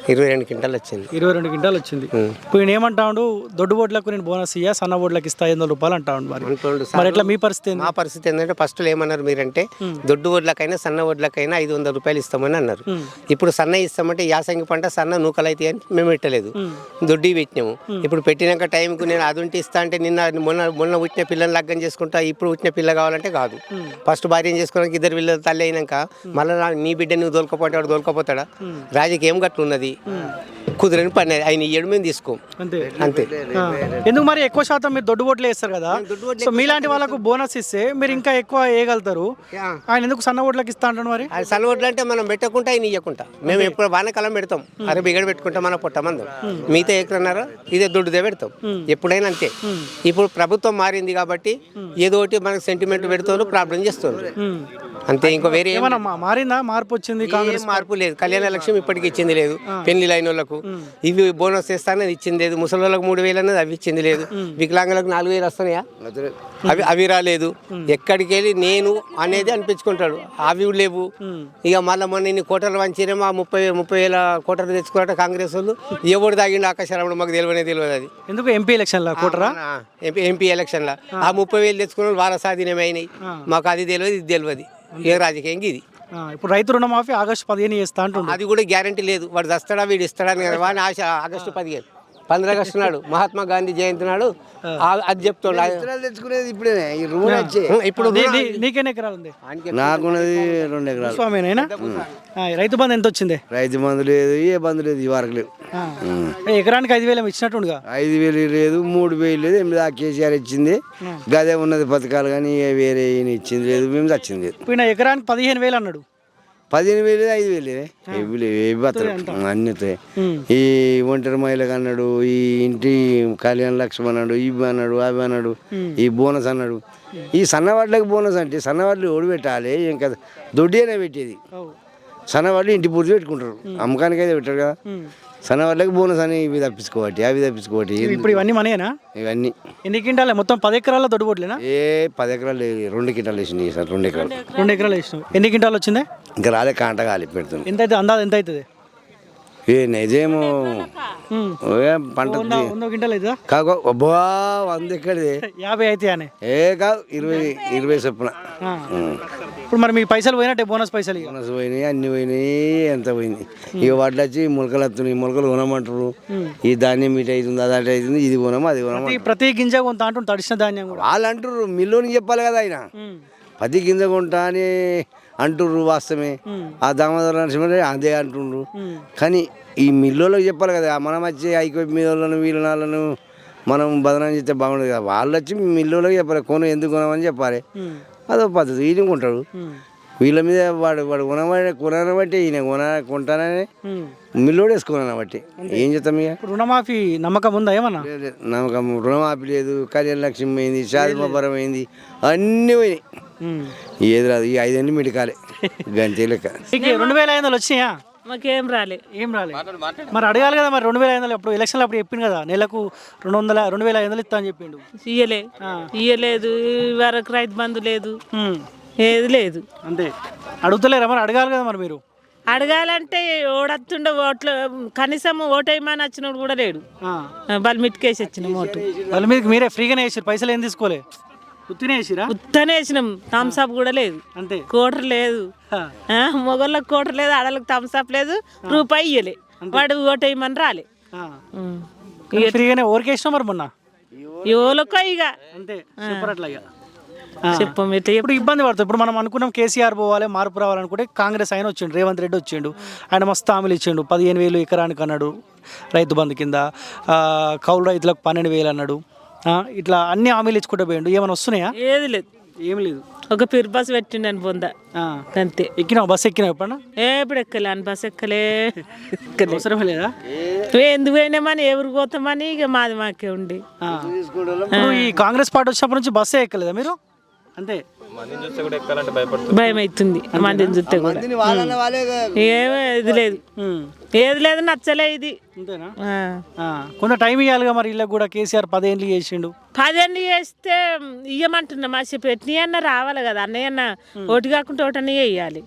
22 క్వింటాలు వచ్చింది. 22 క్వింటాలు వచ్చింది. ఇప్పుడు నేను ఏమంటాడు, దొడ్డు ఓట్లకు నేను బోనస్ ఇయ్యా, సన్న ఓట్లకు ఇస్తా 500 రూపాయలు అంటాడు. మరి ఎట్లా మీ పరిస్థితి? మా పరిస్థితి ఏంటంటే ఫస్ట్ ఏమన్నారు మీరంటే దొడ్డు ఓట్లకైనా సన్న ఓట్లకైనా 500 రూపాయలు ఇస్తామని అన్నారు. ఇప్పుడు సన్న ఇస్తామంటే యాసంగి పంట సన్న నూకలు అయితే అని మేము పెట్టలేదు, దొడ్డి పెట్టినాము. ఇప్పుడు పెట్టినాక టైంకు నేను అది ఉంటే ఇస్తా అంటే మొన్న పుట్టిన పిల్లని లగ్గం చేసుకుంటా, ఇప్పుడు పుట్టిన పిల్ల కావాలంటే కాదు. ఫస్ట్ భార్యను చేసుకోవడానికి 2 పిల్లలు తల్లి అయినాక మళ్ళీ నీ బిడ్డ నువ్వు దొరకపోతాడు, దొరకపోతాడా? రాజకీయం గట్ల ఉన్నది, కుదిరని పని. ఆయన ఇయ్యడం మేము తీసుకోం అంతే. ఎందుకు మరి ఎక్కువ శాతం మీరు దొడ్డు ఓట్లు వేస్తారు కదా, సో మీలాంటి వాళ్ళకు బోనస్ ఇస్తే మీరు ఇంకా ఎక్కువ వేయగలుగుతారు. ఆయన ఎందుకు సన్న ఓట్లకి ఇస్తా అంటాడు? మరి సన్న ఓట్లు అంటే మనం పెట్టకుండా ఆయన ఇవ్వకుండా మేము ఎప్పుడు వానకాలం పెడతాం, అరే బిగడ పెట్టుకుంటాం, మన పుట్టమందం మిగతా ఎక్కడన్నారా ఇదే దొడ్డుదే పెడతాం ఎప్పుడైనా అంతే. ఇప్పుడు ప్రభుత్వం మారింది కాబట్టి ఏదో ఒకటి మనకు సెంటిమెంట్ పెడుతున్నారు, ప్రాబ్లం చేస్తున్నారు అంతే. ఇంకా వేరే ఏమన్నా మారిందా? మార్పు వచ్చింది? కాంగ్రెస్ మార్పు లేదు. కళ్యాణ లక్ష్యం ఇప్పటికి ఇచ్చింది లేదు, పెళ్లి అయిన వాళ్ళకు ఇవి బోనస్ ఇస్తానది ఇచ్చింది లేదు, ముసలి వాళ్ళకి 3000 అన్నది అవి ఇచ్చింది లేదు, వికలాంగులకు 4000 వస్తున్నాయా అవి రాలేదు. ఎక్కడికి వెళ్ళి నేను అనేది అనిపించుకుంటాడు, అవి లేవు. ఇక మళ్ళీ మొన్న ఇన్ని కోటలు వంచిరేమో 30,000 కోటలు తెచ్చుకున్నట్టు కాంగ్రెస్ వాళ్ళు. ఎవడు తాగిండు ఆకాశారాముడు మాకు తెలియదు అది. ఎందుకు ఎంపీ ఎలక్షన్లో కోటరా? ఎంపీ ఎలక్షన్లో ఆ 30,000 తెచ్చుకున్న వాళ్ళు వాళ్ళ స్వాధీనమైనాయి, మాకు అది తెలియదు ఇది తెలియదు. ఏ రాజకీయం ఇది? ఇప్పుడు రైతు రుణమాఫీ ఆగస్టు 15 చేస్తా అంటుంది, అది కూడా గ్యారంటీ లేదు. వాడు దస్తాడా వీడు ఇస్తాడని కదా వాడిని ఆశ. ఆగస్టు 15 ఆగస్టు నాడు మహాత్మా గాంధీ జయంతి నాడు అది చెప్తున్నాడు తెచ్చుకునేది ఇప్పుడే. ఇప్పుడు నీకెన్ని ఎకరాలు ఉంది? నాకున్నది 2 ఎకరాలు. స్వామినైనా రైతు బంధు ఎంత వచ్చింది? రైతు బంధు లేదు, ఏ బంధు లేదు, ఈ వరకు లేవు. ఎకరానికి 5,000 ఇచ్చినట్టుగా? 5,000 లేదు, 3,000 లేదు, 8 కేసీఆర్ ఇచ్చింది, గదే ఉన్నది పథకాలు, కానీ వేరే ఇచ్చింది లేదు, మేము వచ్చింది లేదు. ఇప్పుడు ఎకరానికి 15,000 అన్నాడు. 15,000 5,000 అన్నితే. ఈ ఒంటరి మహిళకు అన్నాడు, ఈ ఇంటి కళ్యాణ లక్ష్మి అన్నాడు, ఇవి అన్నాడు, అవి అన్నాడు, ఈ బోనస్ అన్నాడు. ఈ సన్నవాళ్ళకి బోనస్ అంటే సన్నవాళ్ళు ఓడి పెట్టాలి, ఇంకా దొడ్డి అనే పెట్టేది. సన్నవాళ్ళు ఇంటి పూర్తి పెట్టుకుంటారు, అమ్మకానికి అయితే పెట్టారు కదా. సన్నవాళ్ళకి బోనస్ అని ఇవి తప్పించుకోవటి, అవి తప్పించుకోవటి. ఇప్పుడు ఇవన్నీ మనయేనా? ఇవన్నీ ఎన్ని క్వింటాలే? మొత్తం 10 ఎకరాల దొడ్డు పోట్లేనా? 10 ఎకరాలు 2 క్వింటాలు వేసినాయి సార్. 2 ఎకరాలు 2 ఎకరాలు వేసినావు. ఎన్ని క్వింటాలు వచ్చింది? ఇంకా రాలే, కాంట కాలి పెడుతుంది. ఎంత అయితే అందాజ ఎంత అవుతుంది? నిజేమో పంట 100 క్వింటాలు అవుతుందా? కాకో అబ్బా 100 ఎక్కడిది, 50 అయితే అని కాదు 20 చొప్పున. ఇప్పుడు మరి మీ పైసలు పోయినట్టే, బోనస్ పైసలు పోయినాయి, అన్ని పోయినాయి. ఎంత పోయింది? ఇక వాటిలో వచ్చి మొలకలు వస్తున్నాయి, మొలకలు కొనమంటారు. ఈ ధాన్యం ఇటు అవుతుంది, అది అటు అవుతుంది, ఇది కొనము అది కొనము. ప్రతి గింజ కొంత అంటుంటారు, తడిసిన ధాన్యం వాళ్ళు అంటారు, మిల్లుని చెప్పాలి కదా ఆయన. ప్రతి గింజ కొంటా అని అంటుర్రు, వాస్తవమే. ఆ దామోదర నరసింహ అదే అంటుండ్రు, కానీ ఈ మిల్లులకు చెప్పాలి కదా. మనం వచ్చి ఐక్య మీద వీళ్ళను మనం బదనం చేస్తే బాగుండదు కదా. వాళ్ళు వచ్చి మిల్లులకు చెప్పాలి, కొను ఎందుకు కొనమని చెప్పాలి. అదో పద్ధతి. ఈయన కొంటాడు, వీళ్ళ మీద వాడు కొనబట్టి ఈయన కొంటానని మిల్లుడు వేసుకున్నాను బట్టి ఏం చేస్తాం. ఇక రుణమాఫీ నమ్మకం ఉందా? ఏమన్నా నమ్మకం? రుణమాఫీ లేదు, కళ్యాణ లక్ష్మి అయింది, షాదిమాపురం అయింది, అన్నీ పోయినాయి. ఏది రాదు. ఈ 5 ఏళ్ళు మిడికాలే గంతే లెక్క. 2,500 వచ్చినాయా? మాకేం రాలే. ఏం రాలే. మరి అడగాలి కదా. మరి 2,500 అప్పుడు ఎలక్షన్లో అప్పుడు చెప్పిండు కదా, నెలకు 2,500 ఇస్తా అని చెప్పిండు. ఇయ్యలేదు. వరకు రైతు బంధు లేదు, ఏది లేదు. అంతే. అడుగుతలేరా? మరి అడగాలి కదా. మరి మీరు అడగాలంటే ఓడత్తుండే ఓట్లు కనీసం ఓటేయమని వచ్చినోడు కూడా లేడు. వాళ్ళు మిట్కేసి వచ్చిన ఓటు వాళ్ళ మీద మీరే ఫ్రీగానే వేసారు, పైసలు ఏం తీసుకోలే, ఉత్తినే వేసిరా? ఉత్తనే వేసినాం. థమ్స్అప్ కూడా లేదు, అంతే. కోటర్ లేదు, మొగోళ్ళకి కోటర్ లేదు, ఆడలకు థమ్స్అప్ లేదు, రూపాయి ఇయ్యలే. వాడు ఓటేయమని రాలే. ఫ్రీగానే ఓరికేసినా మరి మొన్న ఎవరికో ఇక అంతే సూపర్ అట్లా ఇక చెప్పం. ఇప్పుడు ఇబ్బంది పడుతుంది. ఇప్పుడు మనం అనుకున్నాం కేసీఆర్ పోవాలి, మార్పు రావాలనుకుంటే కాంగ్రెస్ ఆయన వచ్చిండు, రేవంత్ రెడ్డి వచ్చిండు, ఆయన మస్తు హామీలు ఇచ్చిండు. 15,000 ఎకరానికి అన్నాడు రైతు బంధు కింద, కౌలు రైతులకు 12,000 అన్నాడు. ఇట్లా అన్ని హామీలు ఇచ్చుకుంటూ పోయిండు. ఏమైనా వస్తున్నాయా? ఏది లేదు, ఏం లేదు. ఒక పిర్ బస్ పెట్టిండని పొందా అంతే. ఎక్కినావు? బస్సు ఎక్కినావు ఎప్పుడన్నా? ఎప్పుడు ఎక్కలే అని బస్ ఎక్కలే. అవసరమే లేదా? ఎందుకు పోయినామని ఎవరు పోతామని ఇక మాది మాకే ఉండి. ఈ కాంగ్రెస్ పార్టీ వచ్చినప్పటి నుంచి బస్సే ఎక్కలేదా మీరు? అంతే. భయం అవుతుంది మందిని చూస్తే కూడా. ఏది లేదు, ఏది లేదు, నచ్చలే ఇది. అంతేనా? కొంత టైం ఇవ్వాలిగా మరి. వీళ్ళకి కూడా కేసీఆర్ 10 ఏళ్ళు చేసిండు. 10 ఏళ్ళు చేస్తే ఇయ్యమంటున్నా మా చెప్పి అన్న రావాలి కదా. అన్నయ్యన్న ఒకటి కాకుండా ఒకటనే వేయాలి.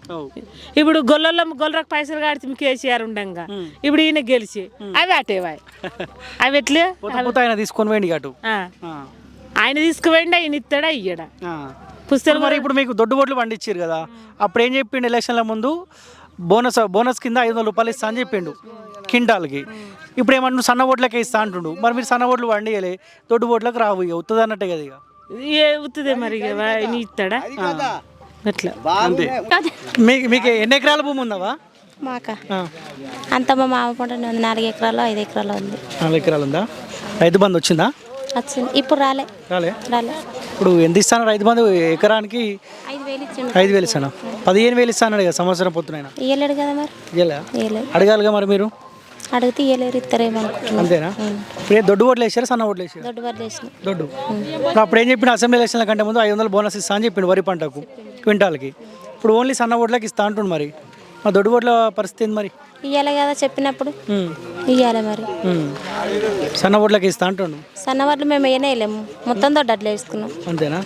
ఇప్పుడు గొల్లలకు పైసలు కడితే కేసీఆర్ ఉండంగా ఇప్పుడు ఈయన గెలిచి అవి అటేవాయి. అవి ఎట్లే ఆయన తీసుకొని పోయింది అటు. ఆయన తీసుకుపోయిండి, ఆయన ఇస్తాడా ఇయ్యడా పుస్తకం. మరి ఇప్పుడు మీకు దొడ్డు బొడ్లు పండించారు కదా, అప్పుడు ఏం చెప్పిండు ఎలక్షన్ల ముందు? బోనస్ కింద 500 రూపాయలు ఇస్తా అని చెప్పిండు కింటాల్కి. ఇప్పుడు ఏమన్నా సన్న ఓట్లకే ఇస్తా అంటుండు. మరి మీరు సన్న ఓట్లు పండియలే, దొడ్డు బోట్లకు రావు, ఇక ఉత్తది అన్నట్టే కదా. ఇక ఉత్తదే మరి ఇస్తాడా అట్లా. అంతే. మీకు ఎన్ని ఎకరాల భూమి ఉందావా? మాకా అంత మా మామ పంటనే ఉంది. 4 ఎకరాలు 5 ఎకరాలు ఉంది. 4 ఎకరాలు ఉందా? రైతు బంధు వచ్చిందా? వచ్చింది, ఇప్పుడు రాలే. ఇప్పుడు ఎంత ఇస్తాను రైతు బంధు? ఎకరానికి 5,000 ఇచ్చిండు. 5,000 ఇస్తాను. 15,000 ఇస్తాను కదా సంవత్సరం పొత్తునైనా. ఇయ్యలేడు కదా మరి. ఇయ్యలే, అడగాలిగా మరి మీరు. అడిగితే ఇయ్యలేరు, ఇస్తారేమో అనుకుంటున్నాను. అంతేనా? ఇప్పుడు దొడ్డు ఓట్లు వేసారా, సన్న ఓట్లు వేసారు? దొడ్డు బర్రెలు వేసిన. దొడ్డు. అప్పుడు ఏం చెప్పిన అసెంబ్లీ ఎలక్షన్ల కంటే ముందు 500 బోనస్ ఇస్తా అని చెప్పిండు వరి పంటకు క్వింటాల్కి. ఇప్పుడు ఓన్లీ సన్న ఓట్లకి ఇస్తా అంటుండు. మరి మా దొడ్డు ఓట్ల పరిస్థితి ఏంది మరి? ఇయ్యాలి కదా చెప్పినప్పుడు, ఇయ్యాలి మరి. సన్న ఓట్లకి ఇస్తా అంటుండు. సన్న వడ్లు మేము వేయలేము, మొత్తం దొడ్డట్లు వేసుకున్నాం. అంతేనా?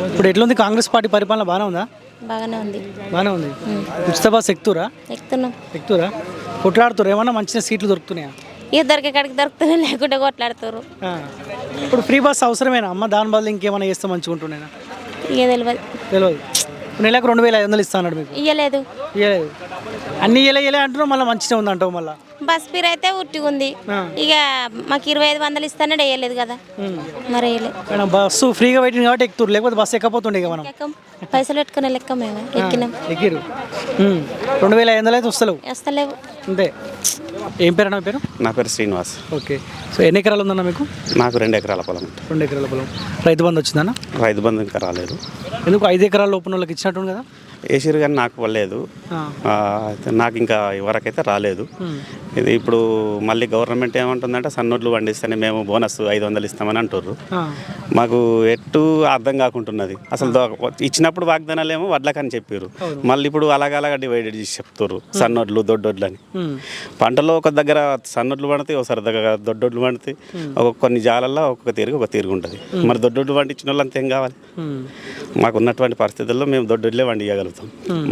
ఇప్పుడు ఎట్లుంది కాంగ్రెస్ పార్టీ పరిపాలన? బాగానే ఉందా? బాగానే ఉంది. బాగానే ఉంది. ఉచిత బస్ ఎక్కుతురా? ఎక్కుతురా? కొట్లాడుతురు? ఏమన్నా మంచిగా సీట్లు దొరుకుతున్నాయా? ఇక దొరికే కాడికి దొరుకుతున్నాయి, లేకుంటే కొట్లాడుతారు. ఇప్పుడు ఫ్రీ బస్ అవసరమేనా అమ్మ? దాని బదులు ఇంకేమైనా చేస్తే మంచిగా ఉంటుండేనా? ఇక తెలియదు. నెలకు 2,500 ఇస్తా అన్నాడు. మీకు ఇయ్యలేదు. అన్ని ఇయ్యలే అంటున్నావు, మళ్ళీ మంచిగా ఉంది అంటావు. మళ్ళీ బస్ ఫీర్ అయితే ఉట్టిగా ఉంది. ఇక మాకు 2,500 ఇస్తానే వేయలేదు కదా, మరి వేయలేదు. బస్సు ఫ్రీగా పెట్టింది కాబట్టి ఎక్కుతురు, లేకపోతే బస్సు ఎక్కపోతుండే ఇక మనం. పైసలు పెట్టుకునే లెక్క మేము ఎక్కినాం. ఎక్కిరు 2,500 అయితే వస్తలేవు. అంతే. ఏం పేరు అన్న పేరు? నా పేరు శ్రీనివాస్. ఓకే. సో ఎన్ని ఎకరాలు ఉందన్న మీకు? నాకు 2 ఎకరాల పొలం. 2 ఎకరాల పొలం. రైతు బంధు వచ్చిందన్న? రైతు బంధు ఇంకా రాలేదు. ఎందుకు? 5 ఎకరాల లోపల వాళ్ళకి ఇచ్చినట్టు కదా. వేసిరు కానీ నాకు పడలేదు. నాకు ఇంకా వరకైతే రాలేదు. ఇది ఇప్పుడు మళ్ళీ గవర్నమెంట్ ఏమంటుందంటే సన్నోడ్లు పండిస్తేనే మేము బోనస్ 500 ఇస్తామని అంటుర్రు. మాకు ఎట్టు అర్థం కాకుంటున్నది. అసలు ఇచ్చినప్పుడు వాగ్దానాలు ఏమో వడ్లకని చెప్పారు, మళ్ళీ ఇప్పుడు అలాగ డివైడెడ్ చేసి చెప్తారు సన్నోడ్లు దొడ్డొడ్లు అని. పంటలో ఒక దగ్గర సన్నోడ్లు పండుతాయి, ఒకసారి దగ్గర దొడ్డొడ్లు పండుతాయి. కొన్ని జాలల్లో ఒక తీరుగు ఉంటుంది. మరి దొడ్డొడ్లు పండించిన వాళ్ళు అంతేం కావాలి? మాకు ఉన్నటువంటి పరిస్థితుల్లో మేము దొడ్డొడ్లే వండియగలుగుతాం.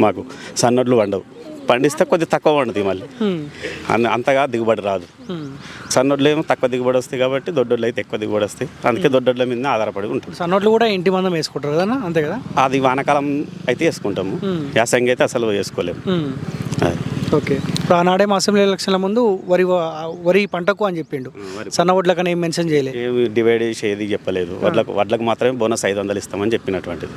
మాకు సన్నోడ్లు వండవు. పండిస్తే కొద్దిగా తక్కువ పండుతాయి, మళ్ళీ అంతగా దిగుబడి రాదు. సన్నోడ్లు ఏమో తక్కువ దిగుబడి వస్తాయి కాబట్టి దొడ్డోడ్లు అయితే ఎక్కువ దిగుబడి వస్తాయి. అందుకే దొడ్డోడ్ల మీద ఆధారపడి ఉంటుంది. సన్నోడ్లు కూడా ఇంటి మందం వేసుకుంటారు కదా, అంతే కదా? అది వానాకాలం అయితే వేసుకుంటాము, యాసంగి అయితే అసలు వేసుకోలేము. ఓకే. ఇప్పుడు ఆనాడే అసెంబ్లీ ఎలక్షన్ల ముందు వరి పంటకు అని చెప్పిండు, సన్న వడ్లకని ఏం మెన్షన్ చేయలేదు, ఏమి డివైడ్ చేసి ఏది చెప్పలేదు. వడ్లకు మాత్రమే బోనస్ 500 ఇస్తామని చెప్పినటువంటిది.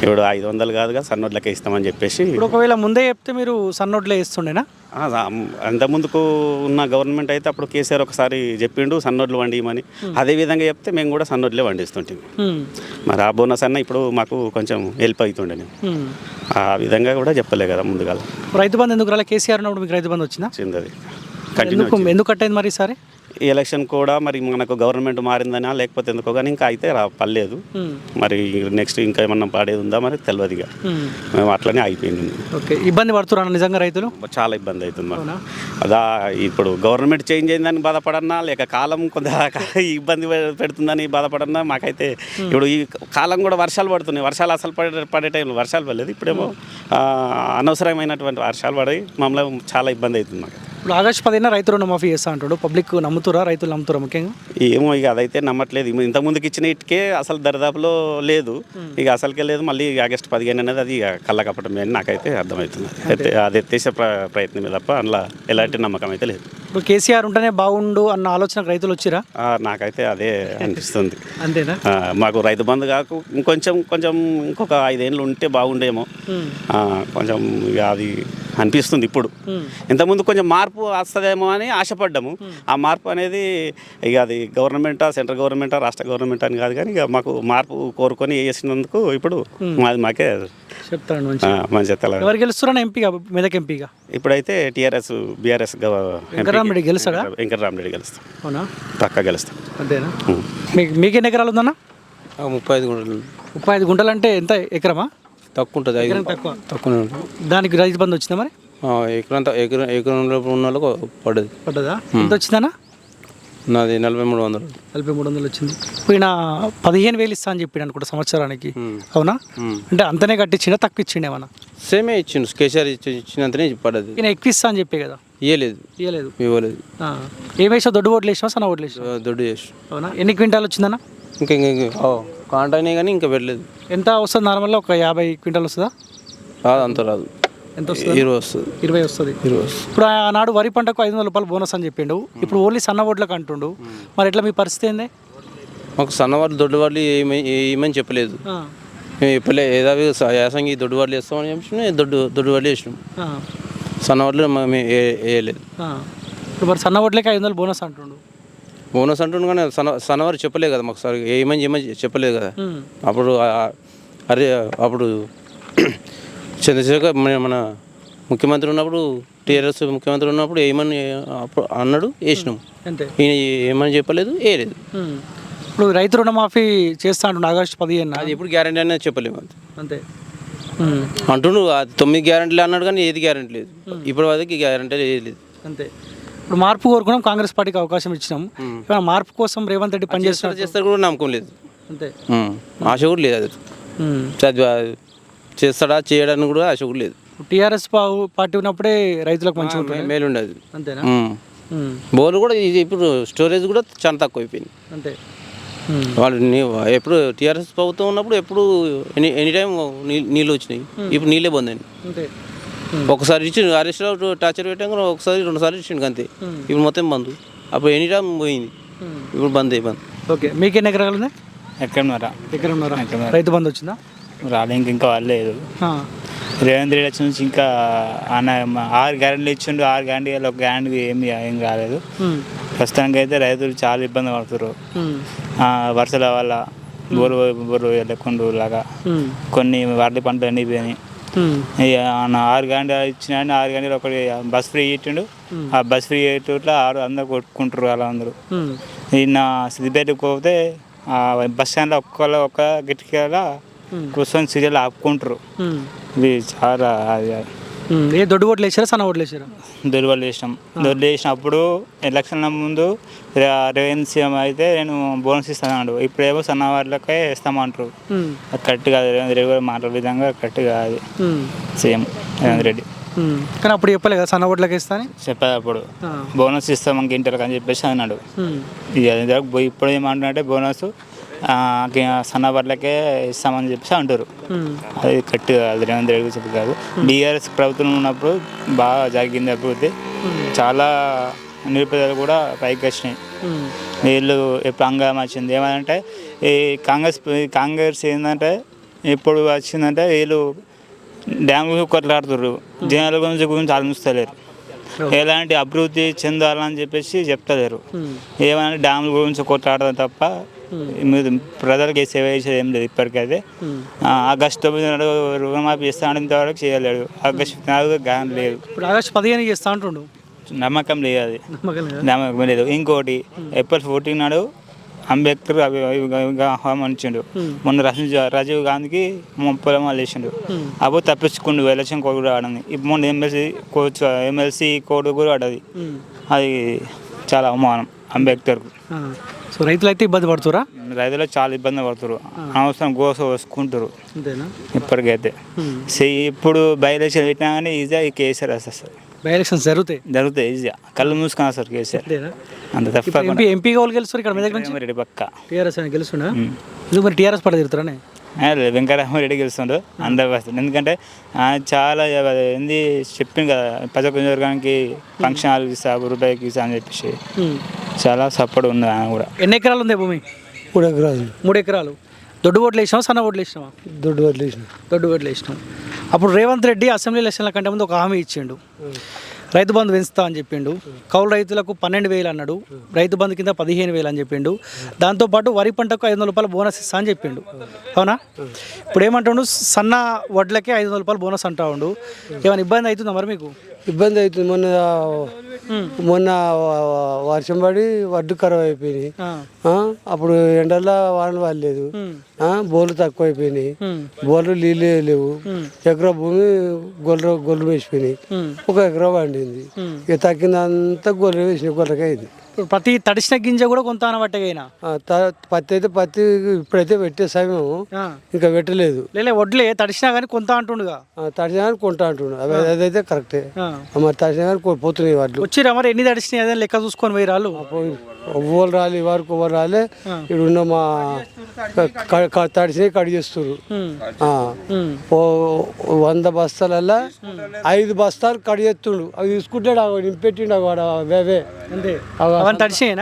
ఇప్పుడు 500 కాదుగా సన్నోడ్లకే ఇస్తామని చెప్పేసి. ఇప్పుడు ఒకవేళ ముందే చెప్తే మీరు సన్నోడ్లే ఇస్తుండేనా? అంత ముందుకు ఉన్న గవర్నమెంట్ అయితే అప్పుడు కేసీఆర్ ఒకసారి చెప్పిండు సన్నోడ్లు వండియమని. అదే విధంగా చెప్తే మేము కూడా సన్నోడ్లే వండిస్తుంటాం. మరి ఆ బోనస్ అన్న ఇప్పుడు మాకు కొంచెం హెల్ప్ అవుతుండే. ఆ విధంగా కూడా చెప్పలే కదా ముందుగా. రైతు బంధు ఎందుకు రాలే? కేసీఆర్ ఉన్నప్పుడు మీకు రైతు బంధు వచ్చిందా? వచ్చింది. అది ఎందుకు కట్ అయింది మరి ఈసారి? ఈ ఎలక్షన్ కూడా మరి మనకు గవర్నమెంట్ మారిందనా లేకపోతే ఎందుకో కానీ ఇంకా అయితే పర్లేదు. మరి నెక్స్ట్ ఇంకా ఏమన్నా పడేది ఉందా మరి తెలియదు. ఇక మేము అట్లనే అయిపోయింది. ఓకే, ఇబ్బంది పడుతున్నారు నిజంగా రైతులు? చాలా ఇబ్బంది అవుతుంది మరి. అదా ఇప్పుడు గవర్నమెంట్ చేంజ్ అయిందని బాధపడన్నా లేక కాలం కొంత ఇబ్బంది పెడుతుందని బాధపడన్నా మాకైతే ఇప్పుడు ఈ కాలం కూడా వర్షాలు పడుతున్నాయి. వర్షాలు అసలు పడే టైంలో వర్షాలు పడలేదు. ఇప్పుడేమో అనవసరమైనటువంటి వర్షాలు పడి మమ్మల్ని చాలా ఇబ్బంది అవుతుంది మాకు. ఇప్పుడు ఆగస్టు 10న రైతు రుణమాఫీ చేస్తా అంటాడు. పబ్లిక్ నమ్ముతురా, రైతులు నమ్ముతురా ముఖ్యంగా? ఏమో ఇక అదైతే నమ్మట్లేదు. ఇంతకుముందుకు ఇచ్చిన ఇటుకే అసలు దరిదాపులో లేదు, ఇక అసలుకే లేదు. మళ్ళీ ఆగస్టు 15 అనేది అది కళ్ళకప్పటమే అని నాకైతే అర్థమవుతుంది. అది ఎత్తేసే ప్రయత్నమే తప్ప అందులో ఎలాంటి నమ్మకం అయితే లేదు. ఇప్పుడు కేసీఆర్ ఉంటేనే బాగుండు అన్న ఆలోచనకు రైతులు వచ్చిరా? నాకైతే అదే అనిపిస్తుంది. అంతేనా? మాకు రైతు బంధు కాకు కొంచెం ఇంకొక 5 ఏళ్ళు ఉంటే బాగుండేమో కొంచెం ఇక అది అనిపిస్తుంది. ఇప్పుడు ఇంతకుముందు కొంచెం మార్పు వస్తుందేమో అని ఆశపడ్డాము. ఆ మార్పు అనేది ఇక అది గవర్నమెంటా, సెంట్రల్ గవర్నమెంటా, రాష్ట్ర గవర్నమెంట్ అని కాదు కానీ ఇక మాకు మార్పు కోరుకొని వేసినందుకు ఇప్పుడు మాకే చెప్తాను మంచిగా తెలంగాణ. ఎవరు గెలుస్తారని ఎంపీగా, మెదక్ ఎంపీగా? ఇప్పుడైతే టీఆర్ఎస్ బీఆర్ఎస్ వెంకటరామరెడ్డి గెలుస్తాడా? వెంకటరామరెడ్డి గెలుస్తాం. అవునా? పక్కా గెలుస్తాం. అంతేనా? మీకు ఎన్ని ఎకరాలు ఉందన్న? 35 గుంటలు. 35 గుంటలు అంటే ఎంత ఎకరమా? తక్కువ ఉంటుంది. తక్కువ. దానికి రైతు బంధు వచ్చిందా మరి? ఎకరంలో ఉన్న వాళ్ళకు పడ్డదా? ఎంత వచ్చిందన్నా? నాది 4300. 4300 వచ్చింది. ఇప్పుడు ఈయన 15,000 ఇస్తా అని చెప్పాడు అనుకుంటా సంవత్సరానికి. అవునా? అంటే అంతనే కట్టించిండా, తక్కువ ఇచ్చిండే ఏమన్నా? సేమే ఇచ్చిండు. కేసీఆర్ ఇచ్చినంతనే పడ్డది. ఈయన ఎక్కువ ఇస్తా అని చెప్పే కదా? ఇవ్వలేదు. ఇవ్వలేదు. ఏం వేసావు? దొడ్డు ఓట్లు వేసావా, సన్న ఓట్లు వేసావు? దొడ్డు చేసి. అవునా? ఎన్ని క్వింటాలు వచ్చిందన్న? ఇంకా కాంటానే కానీ ఇంకా పెట్టలేదు. ఎంత వస్తుంది నార్మల్గా? ఒక 50 క్వింటాలు వస్తుందా? రాదు, అంత రాదు. ఎంత వస్తుంది? 20 వస్తుంది. 20 వస్తుంది. ఇప్పుడు ఆనాడు వరి పంటకు 500 రూపాయలు బోనస్ అని చెప్పిండు. ఇప్పుడు ఓన్లీ సన్న ఓట్లకు అంటుండు. మరి ఎట్లా మీ పరిస్థితి ఏంది? మాకు సన్నవాళ్ళు దొడ్డు వాళ్ళు ఏమని చెప్పలేదు. మేము చెప్పలేదు. ఏదో యాసంగి దొడ్డు వాళ్ళు వేస్తామని చెప్పి దొడ్డు వాళ్ళు వేసినాం. సన్నవాళ్ళు మేము వేయలేదు. ఇప్పుడు మరి సన్న ఓట్లకి 500 బోనస్ అంటుండు. బోనస్ అంటుండు కానీ సన్నవారు చెప్పలేదు కదా మాకు. సార్ ఏమని చెప్పలేదు కదా. అప్పుడు చంద్రశేఖర్ మన ముఖ్యమంత్రి ఉన్నప్పుడు, టీఆర్ఎస్ ముఖ్యమంత్రి ఉన్నప్పుడు ఏమని అన్నాడు, వేసినాం. ఈయన ఏమని చెప్పలేదు, వేయలేదు. ఇప్పుడు రైతు రుణమాఫీ చేస్తా అంటుండు ఆగస్టు 15. అది ఎప్పుడు గ్యారంటీ అనేది చెప్పలేము. అంతే అంటుండు. 9 గ్యారంటీలు అన్నాడు కానీ ఏది గ్యారంటీ లేదు. ఇప్పుడు వరకు గ్యారంటీ లేదు. అంతే. ఇప్పుడు మార్పు కోరుకున్నాం, కాంగ్రెస్ పార్టీకి అవకాశం ఇచ్చినాం. మార్పు కోసం రేవంత్ రెడ్డి చేస్తారు కూడా నమ్మకం లేదు. అంతే. ఆశ కూడా లేదు. అది చేస్తాడా చేయడానికి కూడా ఆశ కూడా లేదు. టీఆర్ఎస్ పార్టీ ఉన్నప్పుడే రైతులకు మంచిగా మేలు ఉండదు. అంతేనా? బోర్లు కూడా ఇప్పుడు స్టోరేజ్ కూడా చాలా తక్కువ అయిపోయింది. అంతే. వాళ్ళు ఎప్పుడు టీఆర్ఎస్ ప్రభుత్వం ఉన్నప్పుడు ఎప్పుడు ఎనీ టైం నీళ్ళు వచ్చినాయి. ఇప్పుడు నీళ్ళే బంద్ అయింది. ఒకసారి ఇచ్చిండు హరీష్ రావు టార్చర్ పెట్టాక, ఒకసారి 2 సార్లు ఇచ్చిండు అంతే. ఇప్పుడు మొత్తం బంద్. అప్పుడు ఎనీ టైం పోయింది, ఇప్పుడు బంద్. ఓకే, మీకు ఎన్ని ఎకరాలు ఉన్నాయి? ఎకరంన్నర. రైతు బంధు వచ్చిందా? రాలే, ఇంకా వాళ్ళలేదు. రేవంత్ రెడ్డి వచ్చి నుంచి ఇంకా 6 గ్యారెంటీలు ఇచ్చిండు. 6 గ్యారెంటీలు ఒక గ్యారెంటీ ఏం కాలేదు. ప్రస్తుతానికి అయితే రైతులు చాలా ఇబ్బంది పడుతున్నారు. వర్షాల వల్ల బోరు లేకుండా లాగా కొన్ని వాటి పంటలు ఎండిపోయినాయి. 6 గ్యారెంటీలు ఇచ్చినా 6 గ్యారెంటీలు ఒకటి బస్ ఫ్రీ ఇచ్చిండు. ఆ బస్ ఫ్రీ ఇట్లా అందరు కొట్టుకుంటారు అలా అందరూ. నిన్న సిద్దిపేటకు పోతే బస్ స్టాండ్లో ఒక్క గిటికీలా కూర్చొని సీరియల్ ఆపుకుంటారు. ఇది చాలా దొడ్డు ఓట్లు వేసారా, సన్న ఓట్లు వేసారా? దొడ్డు ఓట్లు వేసినాం. దొడ్డు వేసినప్పుడు ఎలక్షన్ల ముందు రేవంత్ సీఎం అయితే నేను బోనస్ ఇస్తాను. ఇప్పుడేమో సన్న వాటిలకే ఇస్తామంటారు. అది కరెక్ట్ కాదు. రేవంత్ రెడ్డి కూడా మాట్లాడే విధంగా కరెక్ట్ కాదు సీఎం రేవంత్ రెడ్డి. కానీ అప్పుడు చెప్పలే కదా సన్న ఓట్లకి ఇస్తా అని? చెప్పారు. అప్పుడు బోనస్ ఇస్తాం ఇంక ఇంటర్కి అని చెప్పేసి అన్నాడు. ఇప్పుడు ఏమంటున్నారంటే బోనస్ సన్న వాటిలకే ఇస్తామని చెప్పేసి అంటారు. అది కరెక్ట్ కాదు. రేవంత్ రెడ్డి చెప్పి కాదు. బీఆర్ఎస్ ప్రభుత్వం ఉన్నప్పుడు బాగా జరిగింది అభివృద్ధి. చాలా నిరుపేదలు కూడా పైకి వచ్చినాయి. వీళ్ళు ఎప్పుడు హంగామా వచ్చింది ఏమంటే ఈ కాంగ్రెస్ ఏంటంటే ఇప్పుడు వచ్చిందంటే వీళ్ళు డ్యామ్ గురించి కొట్లాడుతున్నారు. జనాల గురించి ఆలోచిస్తలేరు. ఎలాంటి అభివృద్ధి చెందాలని చెప్పేసి చెప్తలేరు. ఏమంటే డ్యాముల గురించి కొట్లాడడం తప్ప ప్రజలకి సేవ చేసేది ఏం లేదు. ఇప్పటికైతే ఆగస్టు 9 రుణమాఫీ చేస్తా అంటే ఇంతవరకు చేయలేడు. ఆగస్టు 4 గ్యారెంటీ లేదు. ఇప్పుడు ఆగస్టు 15 చేస్తా అంటుండు. నమ్మకం లేదు అది నమ్మకం లేదా? నమ్మకం లేదు. ఇంకోటి ఏప్రిల్ 14 నాడు అంబేద్కర్ ఆహ్వానించిండు. మొన్న రాజీవ్ గాంధీకి పొలమాలు వేసిండు. అప్పుడు తప్పించుకుండు ఎలక్షన్ కోడ్ కూడా ఆడింది. ఇప్పుడు మొన్న ఎమ్మెల్సీ కోడ్ కూడా ఆడది. అది చాలా అవమానం అంబేద్కర్కు. సో రైతులు అయితే ఇబ్బంది పడుతురా? రైతులు చాలా ఇబ్బంది పడుతారు. అనవసరం గోస వేసుకుంటారు అంతేనా? ఇప్పటికైతే ఇప్పుడు బై ఎలక్షన్ పెట్టినా కానీ ఈజీగా కేసీఆర్ వస్తారు. బై ఎలక్షన్స్ జరుగుతాయి ఈజీగా కళ్ళు మూసుకొని వస్తారు కేసీఆర్. అంత తప్ప ఎంపీ వాళ్ళు గెలుస్తారు ఇక్కడ మీ దగ్గర నుంచి? రెడ్డి పక్క టీఆర్ఎస్ అని గెలుస్తుండ. ఇది మరి టీఆర్ఎస్ పడ తిరుగుతారనే వెంకటరామరెడ్డి గెలుస్తుండ్రు 100%. ఎందుకంటే చాలా ఏంది చెప్పింది కదా, ప్రజా వర్గానికి ఫంక్షన్ హాల్ ఇస్తా, రూపాయికి ఇస్తా అని చెప్పేసి చాలా సపోర్ట్ ఉంది. ఆయన కూడా. ఎన్ని ఎకరాలు ఉంది భూమి? 3 ఎకరాలు. 3 ఎకరాలు. దొడ్డు ఓట్లు వేసినావా, సన్న ఓట్లు వేసినావా? దొడ్డు ఓట్లు వేసినాం. దొడ్డు ఓట్లు వేసినాం. అప్పుడు రేవంత్ రెడ్డి అసెంబ్లీ ఎలక్షన్ల కంటే ముందు ఒక హామీ ఇచ్చిండు, రైతు బంధు పెంచుతా అని చెప్పిండు. కౌలు రైతులకు 12,000 అన్నాడు, రైతు బంధు కింద 15,000 అని చెప్పిండు. దాంతోపాటు వరి పంటకు 500 రూపాయలు బోనస్ ఇస్తా అని చెప్పిండు. అవునా? ఇప్పుడు ఏమంటుండు, సన్న వడ్లకే 500 రూపాయలు బోనస్ అంటా ఉండు. ఏమైనా ఇబ్బంది అవుతుందా మరి మీకు? ఇబ్బంది అవుతుంది. మొన్న వర్షం పడి వడ్డు ఖరాబ్ అయిపోయినాయి. అప్పుడు ఎండల్లో వానలు పడలేదు, బోర్లు తక్కువ అయిపోయినాయి, బోర్లు నీళ్ళు లేవు. ఎకరా భూమి గొర్రెలు వేసిపోయినాయి. 1 ఎకరా పండింది. ఇక తగ్గిందంతా గొర్రెలు వేసిన గొర్రెకే అయింది. ప్రతి తడిసిన గింజ కూడా కొంత అనబట్టగైనా పత్తి ఇప్పుడైతే పెట్టే సమయం ఇంకా పెట్టలేదు. లే వడ్లే తడిసినా కానీ కొంత అంటుండగా, తడిసినా కానీ కొంటా అంటుండు. అదైతే కరెక్టే. మరి తడిసినా కానీ పోతున్నాయి వడ్లు. వచ్చిరా మరి ఎన్ని తడిసినాయి అదే లెక్క చూసుకొని పోయి రాళ్ళు. ఓవరు రాలి వరకు ఓవరు రాలే. ఇక్కడ ఉన్న మా తడిసినవి కడి చేస్తారు. 100 బస్తాలల్లా 5 బస్తాలు కడి చేస్తుండు. అవి తీసుకుంటాడు, నింపెట్టిండు వాడు. అవే అంతే అవన్నీ తడిసినాయి.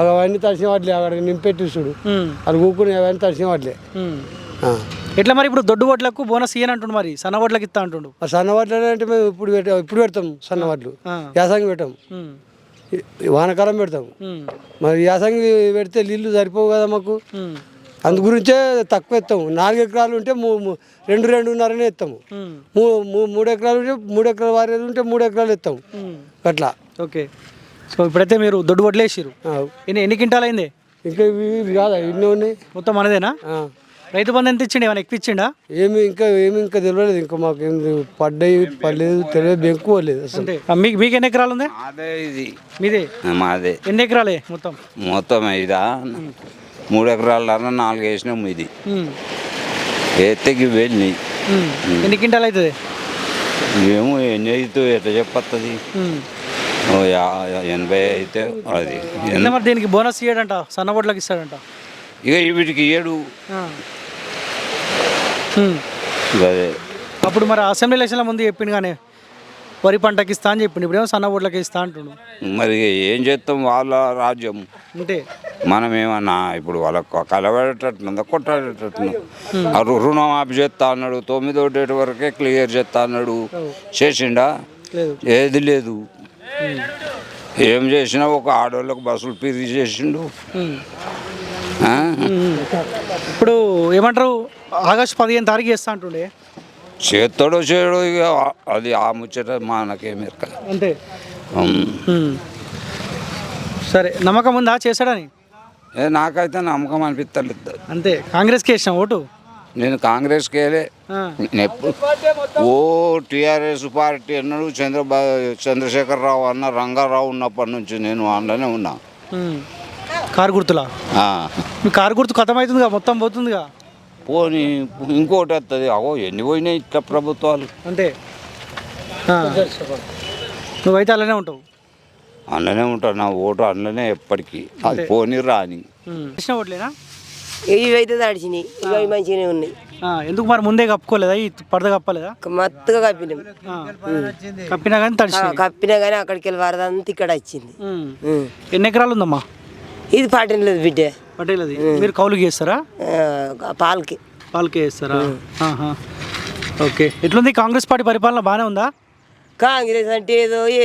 అవన్నీ తడిసిన వాటిలే అక్కడ నింపెట్టిస్తుడు. అది కూకుని అవన్నీ తడిసిన వాటిలే. ఎట్లా మరి ఇప్పుడు దొడ్డు వడ్లకు బోనస్ ఇయ్యని అంటుండు, మరి సన్న వడ్లకి ఇస్తా అంటుండు. సన్న వడ్లు అంటే మేము ఇప్పుడు పెడతాం. సన్న వడ్లు యాసంగి పెట్టాం, వానకాలం పెడతాం. మరి యాసంగి పెడితే నీళ్ళు సరిపోవు కదా మాకు. అందు గురించే తక్కువ ఎత్తాము. 4 ఎకరాలు ఉంటే 2.5 ఎత్తాము. 3 ఎకరాలు ఉంటే 3 ఎకరాల వారేది ఉంటే 3 ఎకరాలు ఎత్తాము అట్లా. ఓకే. సో ఇప్పుడైతే మీరు దొడ్డు వడ్లు వేసిరు. ఎన్ని క్వింటాలు అయింది? ఇంకా ఇవి కాదా, ఇన్ని ఉన్నాయి. మొత్తం మనదేనా? రైతు బంధు ఎంత ఇచ్చిండు? ఏమైనా ఎక్కువ ఇచ్చిండా? ఏమి ఇంకా తెలియలేదు. ఇంకా మాకు ఏం పడలేదు తెలియదు. బెంకు పోలేదు అసలు. మీకు ఎన్ని ఎకరాలు ఉంది? మీదే? మాదే. ఎన్ని ఎకరాలే మొత్తం ఇదా 3 ఎకరాల 4 వేసినాం. ఇది ఎత్తకి వెళ్ళి ఎన్ని క్వింటాలు అవుతుంది? ఏమో ఎన్ని అవుతుంది ఎట్లా చెప్పొస్తుంది. 80 అయితే అది. మరి దీనికి బోనస్ ఇయ్యాడంట, సన్న వడ్లకి ఇస్తాడంట. ఇక వీటికి ఇయ్యడు. అదే అప్పుడు మరి అసెంబ్లీ ఎలక్షన్ల ముందు చెప్పిండు కానీ వరి పంటకి ఇస్తా అని చెప్పిండు. ఇప్పుడేమో సన్న వడ్లకి ఇస్తా అంటుండు. మరి ఏం చేస్తాం, వాళ్ళ రాజ్యం. అంటే మనం ఏమన్నా ఇప్పుడు వాళ్ళకు కలబడేటట్టున్నా కొట్టాడేటట్టున్నా. రుణమాఫీ చేస్తా అన్నాడు, 9వ డేట్ వరకే క్లియర్ చేస్తా అన్నాడు. చేసిండా? ఏది లేదు. ఏం చేసినా ఒక ఆడవాళ్ళకు బస్సులు ఫ్రీ చేసిండు. ఇప్పుడు ఏమంటారు, ఆగస్టు 15 తారీఖు చేస్తా అంటుండే. చేస్తాడో చేయడో ఇక అది ఆ ముచ్చట మనకేమి ఎరకదు. అంతే. సరే, నమ్మకం ఉందా చేస్తాడని? నాకైతే నమ్మకం అనిపిస్తలేదు. అంతే. కాంగ్రెస్కి వేసినా ఓటు? నేను కాంగ్రెస్కి వెళ్ళే టీఆర్ఎస్ పార్టీ అన్నాడు. చంద్రశేఖరరావు అన్న రంగారావు ఉన్నప్పటి నుంచి నేను అందులోనే ఉన్నా. కారు గుర్తులా? మీ కారు గుర్తు ఖతం అవుతుందిగా, మొత్తం పోతుందిగా. పోనీ ఇంకోటి వస్తుంది. అవో ఎన్ని పోయినాయి ఇట్లా ప్రభుత్వాలు. అంతే. నువ్వైతే అలానే ఉంటావు? అందులోనే ఉంటాను. నా ఓటు అందులోనే ఎప్పటికీ. అది పోనీ రాని. ఓట్లేనా? ఇవైతే తడిచినాయి, ఇవి మంచిగానే ఉన్నాయి. ఎందుకు మరి ముందే కప్పుకోలేదా? ఈ పరద కప్పలేదా? మత్తుగా కప్పినాం. కప్పినా కానీ తడిచి కప్పినా కానీ అక్కడికి వెళ్ళి వరదంతా ఇక్కడ వచ్చింది. ఎన్ని ఎకరాలు ఉందమ్మా? ఇది పట్టలేదు బిడ్డ. పట్టేది. మీరు కౌలుకి చేస్తారా? పాలకి చేస్తారా? ఓకే. ఎట్లుంది కాంగ్రెస్ పార్టీ పరిపాలన? బాగానే ఉందా? కాంగ్రెస్ అంటే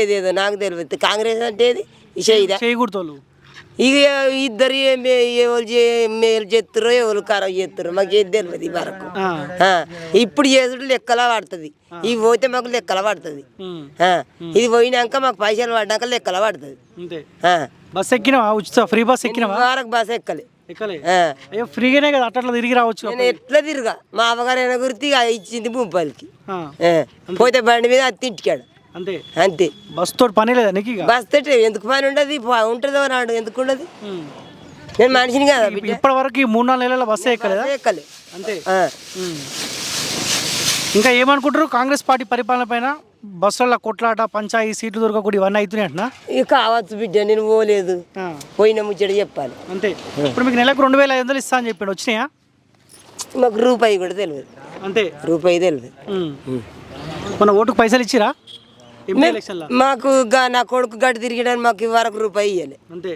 ఏదేదో నాకు తెలియదు. కాంగ్రెస్ అంటే ఏది చేయకూడదు. ఇక ఇద్దరు మేలు చేస్తారో ఎవరు ఖరాబ్ చేస్తారో మాకు ఏది తెలియదు ఈ వరకు ఇప్పుడు చేసుడు లెక్కలా పడుతుంది ఇవి పోతే మాకు లెక్కలా పడుతుంది ఇది పోయినాక మాకు పైసలు పడ్డాక లెక్కలా పడుతుంది బస్ ఎక్కినావా ఉచిత ఫ్రీ బస్ ఎక్కినావా వరకు బస్ ఎక్కలే అయ్యో ఫ్రీగానే కదా అట్లా తిరిగి రావచ్చు నేను ఎట్లా తిరగా మా అవ్వగారు అయినా గుర్తి ఇచ్చింది భూపాలకి పోతే బండి మీద అది తింటికాడు అంతే అంతే బస్ తోటి పని లేదా నీకు బస్ తోటి ఎందుకు పని ఉండదు ఉంటుందో నాడు ఎందుకు ఉండదు నేను మనిషిని కదా ఇప్పటి వరకు 3-4 నెలల బస్సే ఎక్కలేదా ఎక్కలే అంతే ఇంకా ఏమనుకుంటారు కాంగ్రెస్ పార్టీ పరిపాలన పైన బస్సుల కొట్లాట పంచాయతీ సీట్లు దొరకకూడదు ఇవన్నీ అవుతున్నాయి అంటున్నా ఇక కావచ్చు బిడ్డ నేను పోలేదు పోయిన ముచ్చట చెప్పాలి అంతే ఇప్పుడు మీకు నెలకు 2,500 ఇస్తా అని చెప్పాడు వచ్చినాయా మాకు రూపాయి కూడా తెలియదు అంతే రూపాయి తెలియదు మన ఓటుకు పైసలు ఇచ్చిరా మాకు నా కొడుకు గడ్డి తిరిగడానికి మాకు వరకు రూపాయి ఇవ్వాలి అంతే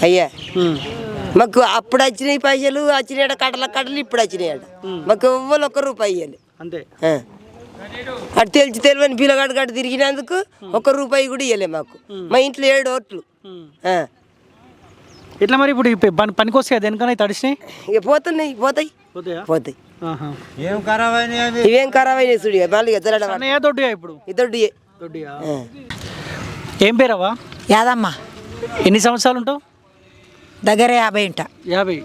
అయ్యా మాకు అప్పుడు వచ్చినాయి పైసలు వచ్చినాయట కట్టలు ఇప్పుడు వచ్చినాయట మాకు ఎవ్వరు 1 రూపాయి ఇవ్వాలి అంతే అటు తెలియని పిల్లగాడు గడ్డి తిరిగినందుకు 1 రూపాయి కూడా ఇవ్వలే మాకు మా ఇంట్లో 7 ఓట్లు ఎట్లా మరి ఇప్పుడు పనికి వస్తాయి దేనికన్నా తడిసినాయి ఇక పోతాయి ఏం ఖరాబ్ అయినాయి ఇవేం ఖరాబ్ అయినాయి చూడు మళ్ళీ దొడ్డియా ఇప్పుడు దొడ్డియా ఏం పేరవా యాదమ్మ ఎన్ని సంవత్సరాలు ఉంటావు దగ్గర 50 ఇంట 50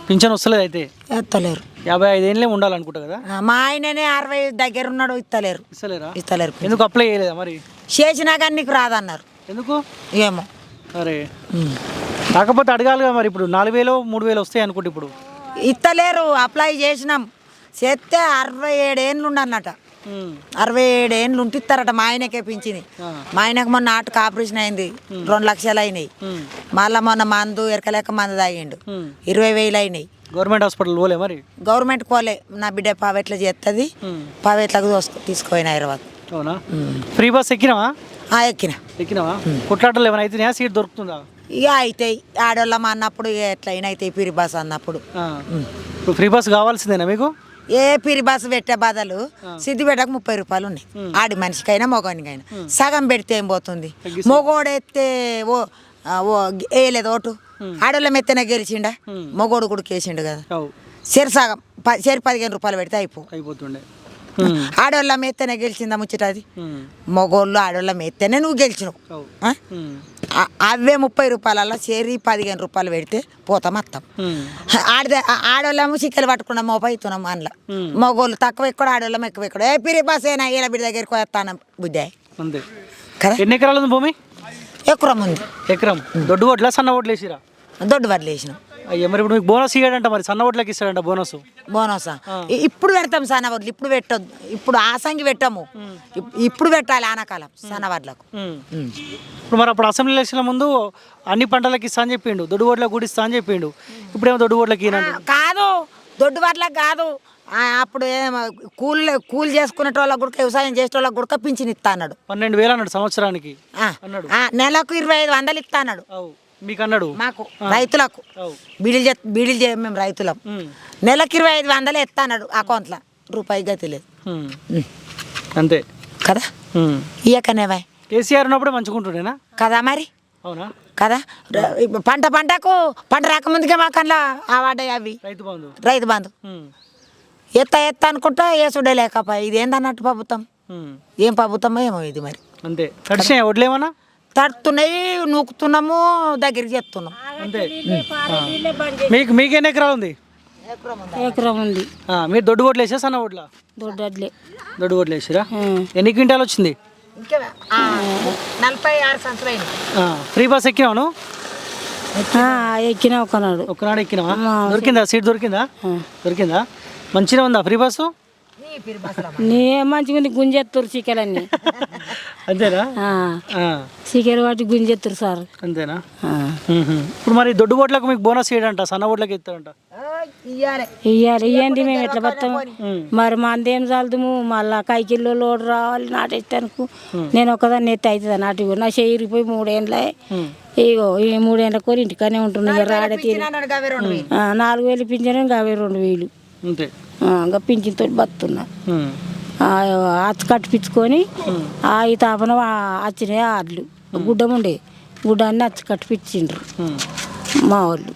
పింఛన్ వస్తలేదు అయితే ఇస్తలేరు 55 ఏళ్ళే ఉండాలనుకుంటా కదా మా ఆయననే 60 దగ్గర ఉన్నాడు ఇస్తలేరు ఎందుకు అప్లై చేయలేదా మరి చేసినా కానీ నీకు రాదన్నారు ఎందుకు ఏమో అరే కాకపోతే అడగాలిగా మరి ఇప్పుడు 4,000 3,000 వస్తాయి అనుకుంటే ఇప్పుడు ఇస్తలేరు అప్లై చేసినాం చేస్తే 67 ఏళ్ళు ఉండన్నట 67 ఏళ్ళు ఉంటిస్తారట మా ఆయనకే పింఛని మా ఆయనకు మొన్న ఆటకు ఆపరేషన్ అయింది 2 లక్షలు అయినాయి మళ్ళీ మొన్న మందు ఎరకలేక మందు తాగిండు 20,000 అయినాయి గవర్నమెంట్ హాస్పిటల్ పోలే మరి గవర్నమెంట్ పోలే నా బిడ్డ పావెట్ల చేస్తుంది పావెట్లకు తీసుకుపోయిన 20. అవునా ఫ్రీ బస్ ఎక్కినావా ఎక్కినావా కొట్లాటలు ఏమైనా అవుతున్నాయా సీట్ దొరుకుతుందా ఇక అవుతాయి ఆడోళ్ళం అన్నప్పుడు ఎట్లయినా అవుతాయి పిరి బస్ అన్నప్పుడు ఫ్రీ బస్ కావాల్సిందేనా మీకు ఏ పిరి బస్సు పెట్టే బదులు సిద్దిపేటకు 30 రూపాయలు ఉన్నాయి ఆడి మనిషికైనా మగవానికైనా సగం పెడితే ఏం పోతుంది మగోడు ఎత్తే వేయలేదు ఓటు ఆడోళ్ళ మెత్తనే గెలిచిండా మగోడు కూడా కేసిండు కదా సగం 15 రూపాయలు పెడితే అయిపోతుండే ఆడోళ్ళ మెత్తనే గెలిచిందా ముచ్చటది మగోళ్ళు ఆడోళ్ళ మెత్తనే నువ్వు గెలిచినావు అవే 30 రూపాయలలో 15 రూపాయలు పెడితే పోతాం వస్తాం ఆడోళ్ళము చిక్కలు పట్టుకున్నాం మోపైతున్నాం అందులో మగోళ్ళు తక్కువ ఎక్కడ ఆడోళ్ళం ఎక్కువ ఎక్కడ ఏ పిరి బస్ అయినా ఇలా బిడ్డ దగ్గరికి వస్తాను బుద్ధి అంతే కదా ఎన్ని ఎకరాలు ఉంది భూమి ఎకరం ఉంది ఎకరం దొడ్డు ఓట్లా సన్న ఓట్లు వేసిరా దొడ్డు వడ్లు వేసినాం అయ్యా మరి ఇప్పుడు మీకు బోనస్ ఇవ్వడంట మరి సన్న ఓట్లకి ఇస్తాడంట బోనస్ ఇప్పుడు పెడతాం సన్న వడ్లు ఇప్పుడు పెట్టొద్దు ఇప్పుడు ఆసంగి పెట్టాము ఇప్పుడు పెట్టాలి ఆనకాలం సన్న వడ్లకు ఇప్పుడు మరి అప్పుడు అసెంబ్లీ ఎలక్షన్ల ముందు అన్ని పంటలకు ఇస్తా అని చెప్పిండు దొడ్డు ఓట్లకు కూడా ఇస్తా అని చెప్పిండు ఇప్పుడేమో దొడ్డు ఓట్లకి కాదు దొడ్డు వడ్లకు కాదు అప్పుడు కూలి చేసుకునే వాళ్ళకి కూడా వ్యవసాయం చేసే వాళ్ళకి కూడా పింఛన్ ఇస్తా అన్నాడు 12,000 అన్నాడు సంవత్సరానికి అన్నాడు నెలకు 2,500 ఇస్తా అన్నాడు మీకు అన్నాడు మాకు రైతులకు బీడీలు మేము రైతులం నెలకు 2,500 ఇస్తా అన్నాడు అకౌంట్లో రూపాయి గతి లేదు అంతే కదా ఇయ్యకనేవా కేసీఆర్ ఉన్నప్పుడు మంచుకుంటుండేనా కదా మరి అవునా కదా పంటకు పంట రాకముందుకే మాకు అందులో ఆవాడాయి అవి రైతు బంధు ఎత్త అనుకుంటా వేసుడే లేకపోయి ఇది ఏందన్నట్టు ప్రభుత్వం ఏం ప్రభుత్వమో ఏమో ఇది మరి అంతే తడిసినాయి వడ్లేమన్నా తడుతున్నాయి నూకుతున్నాము దగ్గరికి చేస్తున్నాం అంతే మీకు ఎన్ని ఎకరాలు ఉంది ఎకరం ఉంది మీరు దొడ్డు ఓట్లు వేసా సన్న ఓట్ల దొడ్డు ఓట్లు వేసిరా ఎన్ని క్వింటాలు వచ్చింది 46 సంవత్సరాలు ఫ్రీ బస్ ఎక్కినావు ఎక్కినా ఒకనాడు ఎక్కినావా దొరికిందా సీట్ దొరికిందా మంచిగా ఉందా ఫ్రీ బస్సు మంచిగా గుంజెత్తురు చికెలన్నీ అంతేనా చికెన్ వాటి గుంజెత్తురు సార్ అంతేనా ఇప్పుడు మరి దొడ్డు ఓట్లకు మీకు బోనస్ ఇయ్యడంట సన్న ఓట్లకి ఇస్తాడంట ఇయ్యండి మేము ఎట్లా పడతాము మరి మందేం చల్దుము మళ్ళా కైకిల్లో లోడు రావాలి నాటేస్తానుకు నేను ఒకదాన్ని ఎత్తి అవుతుంది నాటి నా చేరిపోయి 3 ఏళ్ళ ఇగో ఈ 3 ఏళ్ళ కోరి ఇంటికానే ఉంటున్నాయి రాడే 4,000 పింఛను ఇంకా 2,000 అంతే ఇంకా పింఛన్తో బతున్నా అచ్చు కట్టిపించుకొని ఈ తాపన వచ్చినాయి ఆడ్లు గుడ్డం ఉండే గుడ్డ అన్ని వచ్చి కట్టిపించిండ్రు మా వాళ్ళు